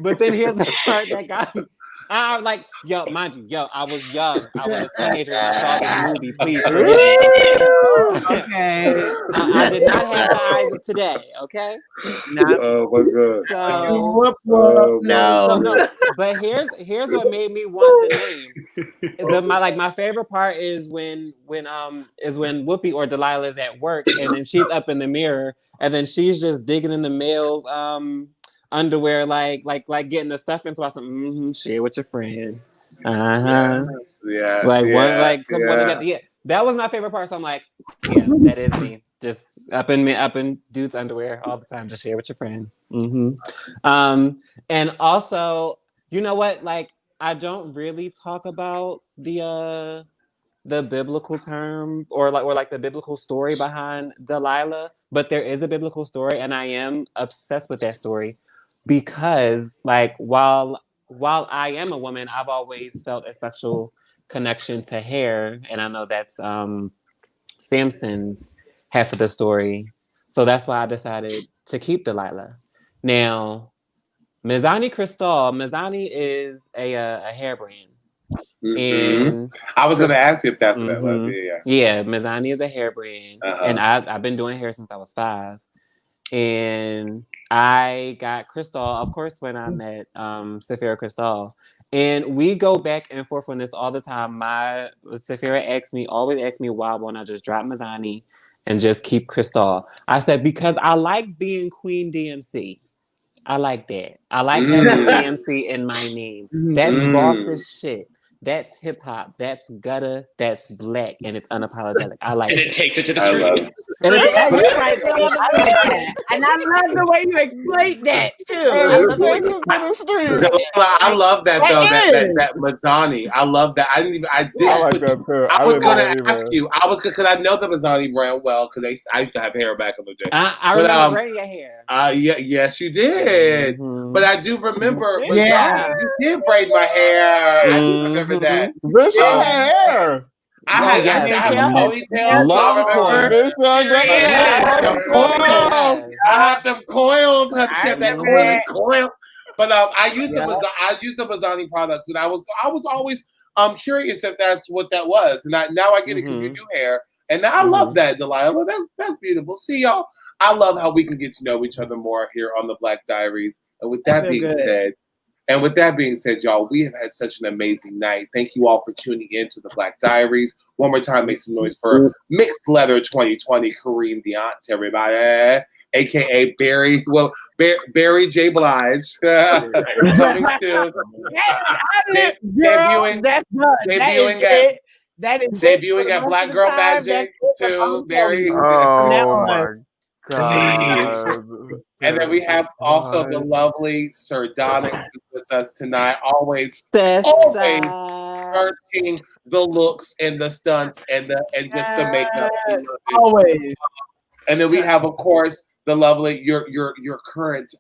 But then here's the part that got me. I was like, mind you, I was young. I was a teenager when I saw this movie. Please forgive me. Okay. I did not have the eyes of today. Okay. Oh my god. No. But here's what made me want the name. My favorite part is when Whoopi or Dalyla is at work, and then she's up in the mirror, and then she's just digging in the male's underwear, like getting the stuff into something. Share with your friend. Yeah. That was my favorite part. So I'm like, yeah, that is me. Just up in dudes' underwear all the time. Just share with your friend. And also, you know what? Like, I don't really talk about the biblical term or the biblical story behind Dalyla, but there is a biblical story, and I am obsessed with that story. Because, like, while I am a woman, I've always felt a special connection to hair, and I know that's Samson's half of the story. So that's why I decided to keep Dalyla. Now, Mizani Cristal. Mizani is a hair brand. And I was going to ask you if that's what that was. Yeah, Mizani is a hair brand, and I've been doing hair since I was 5. And I got Cristal, of course, when I met Saphira Cristal. And we go back and forth on this all the time. Saphira always asks me why won't I just drop Mizani and just keep Cristal. I said, because I like being Queen DMC. I like that. I like having DMC in my name. That's boss as shit. That's hip hop. That's gutter. That's black, and it's unapologetic. I like it. And it takes it to the street. And I love the way you explained that too. I love that though. That Mizani. I love that. I like that too. I was gonna ask you. Because I know the Mizani brand well, because I used to have hair back in the day. I remember braiding your hair. Yes, you did. But I do remember. Mizani, you did braid my hair. I do remember that. Bitch, hair. I had a ponytail. I had them coils. I had that coil. But I used the Mizani products, but I was always curious if that's what that was. And now I get it because you do hair, and I love that, Dalyla. That's beautiful. See, y'all. I love how we can get to know each other more here on the Black Diaries. And with that being said, And with that being said, y'all, we have had such an amazing night. Thank you all for tuning in to the Black Diaries. One more time, make some noise for Mixed Leather 2020, Kareem Deont, everybody, aka Barry. Well, Barry J. Blige coming soon. Debuting at Black Girl Magic too. Barry. Oh my God. And then we have also the lovely Sir Donyx with us tonight. Always working the looks and the stunts and just the makeup. Always. And then we have, of course, the lovely your current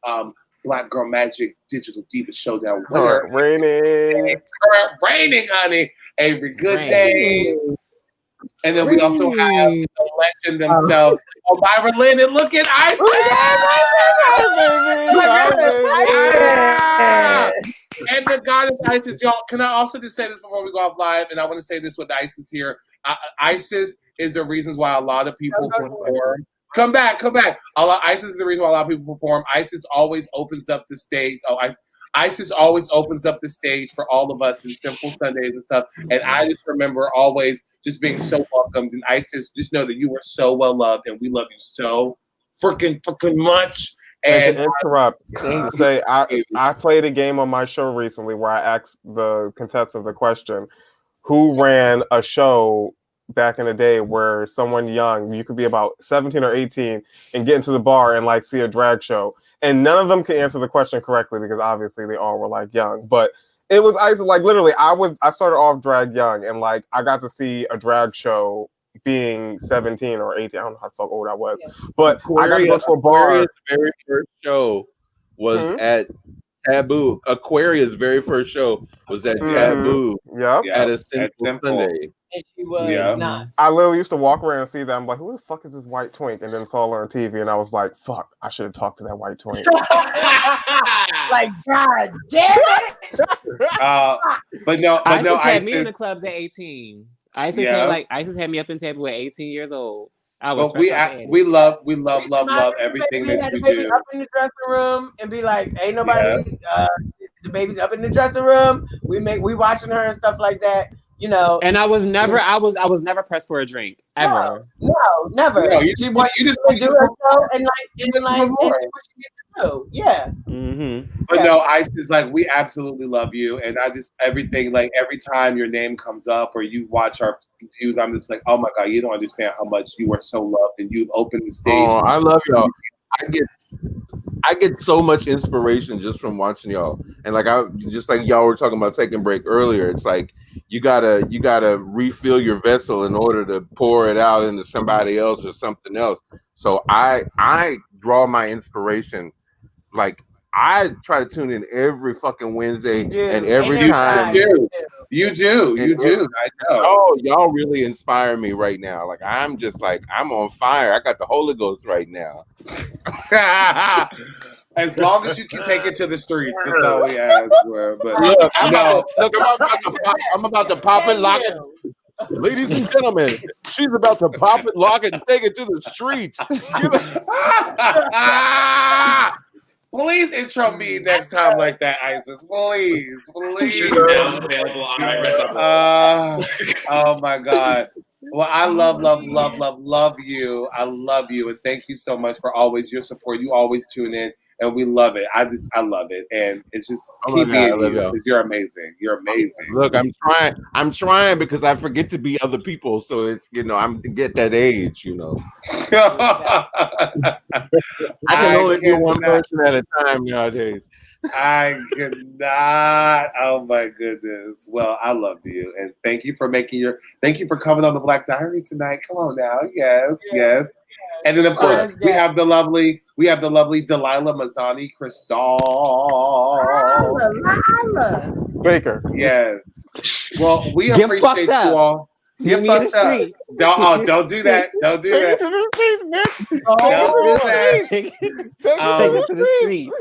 Black Girl Magic Digital Diva Showdown winner, reigning, honey, Avery Goodname. And then we also have the legend themselves, Omyra, Lynn, and look at Isis. And the goddess Isis, y'all. Can I also just say this before we go off live? And I want to say this with Isis here. Isis is the reasons why a lot of people perform. Come back. Isis is the reason why a lot of people perform. Isis always opens up the stage. Isis always opens up the stage for all of us in Simple Sundays and stuff. And I just remember always just being so welcomed. And Isis, just know that you were so well loved, and we love you so freaking much. And to interrupt, to say I played a game on my show recently where I asked the contestants a question: who ran a show back in the day where someone young, you could be about 17 or 18, and get into the bar and like see a drag show? And none of them could answer the question correctly because obviously they all were like young. But it was Isis, like literally, I started off drag young, and like I got to see a drag show being 17 or 18. I don't know how fuck old I was, but I got to go to a bar. Aquarius' very first show was at Taboo. Aquarius' very first show was at Taboo. At a Simple Sunday. And she was not. I literally used to walk around and see that. I'm like, who the fuck is this white twink? And then saw her on TV, and I was like, fuck, I should have talked to that white twink. Like, God damn it! But no, Isis had me in the clubs at 18. Isis had me up in Taboo at 18 years old. I was we love everything that you do. Up in the dressing room and be like, ain't nobody. The baby's up in the dressing room. We watching her and stuff like that. You know, and I was never pressed for a drink ever. No, never. No, you just do her show and what she get to do. Yeah. But no, Isis, like we absolutely love you, and I just everything like every time your name comes up or you watch our views, I'm just like, oh my God, you don't understand how much you are so loved, and you've opened the stage. Oh, I love y'all. I get so much inspiration just from watching y'all, and like y'all were talking about taking break earlier. It's like you gotta refill your vessel in order to pour it out into somebody else or something else. So I draw my inspiration. Like I try to tune in every fucking Wednesday and every time. You do. I know. Oh, y'all really inspire me right now. Like I'm just like I'm on fire. I got the Holy Ghost right now. As long as you can take it to the streets, that's all we ask for. But look, I'm about to pop it, lock it. Ladies and gentlemen, she's about to pop it, lock it, and take it to the streets. Please intro me next time like that, Isis. Please. Now available on my Redbubble. Oh my God. Well, I love you. I love you, and thank you so much for always your support. You always tune in, and we love it. I love it, and it's just keep being you because you're amazing. You're amazing. Look, I'm trying because I forget to be other people. So it's I'm get that age, I can only do one person at a time nowadays. I cannot. Oh my goodness. Well, I love you, and thank you for coming on the Black Diaries tonight. Come on now, yes. And then of course we have the lovely Dalyla, Mizani, Cristal, Baker. Yes. Well, we appreciate you all. Get fucked up. Don't do that. Don't do that. Don't do that.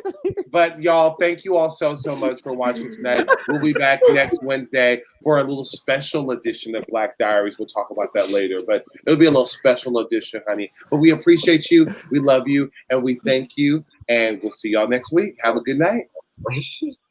But y'all, thank you all so much for watching tonight. We'll be back next Wednesday for a little special edition of Black Diaries. We'll talk about that later, but it'll be a little special edition, honey. But we appreciate you. We love you, and we thank you. And we'll see y'all next week. Have a good night.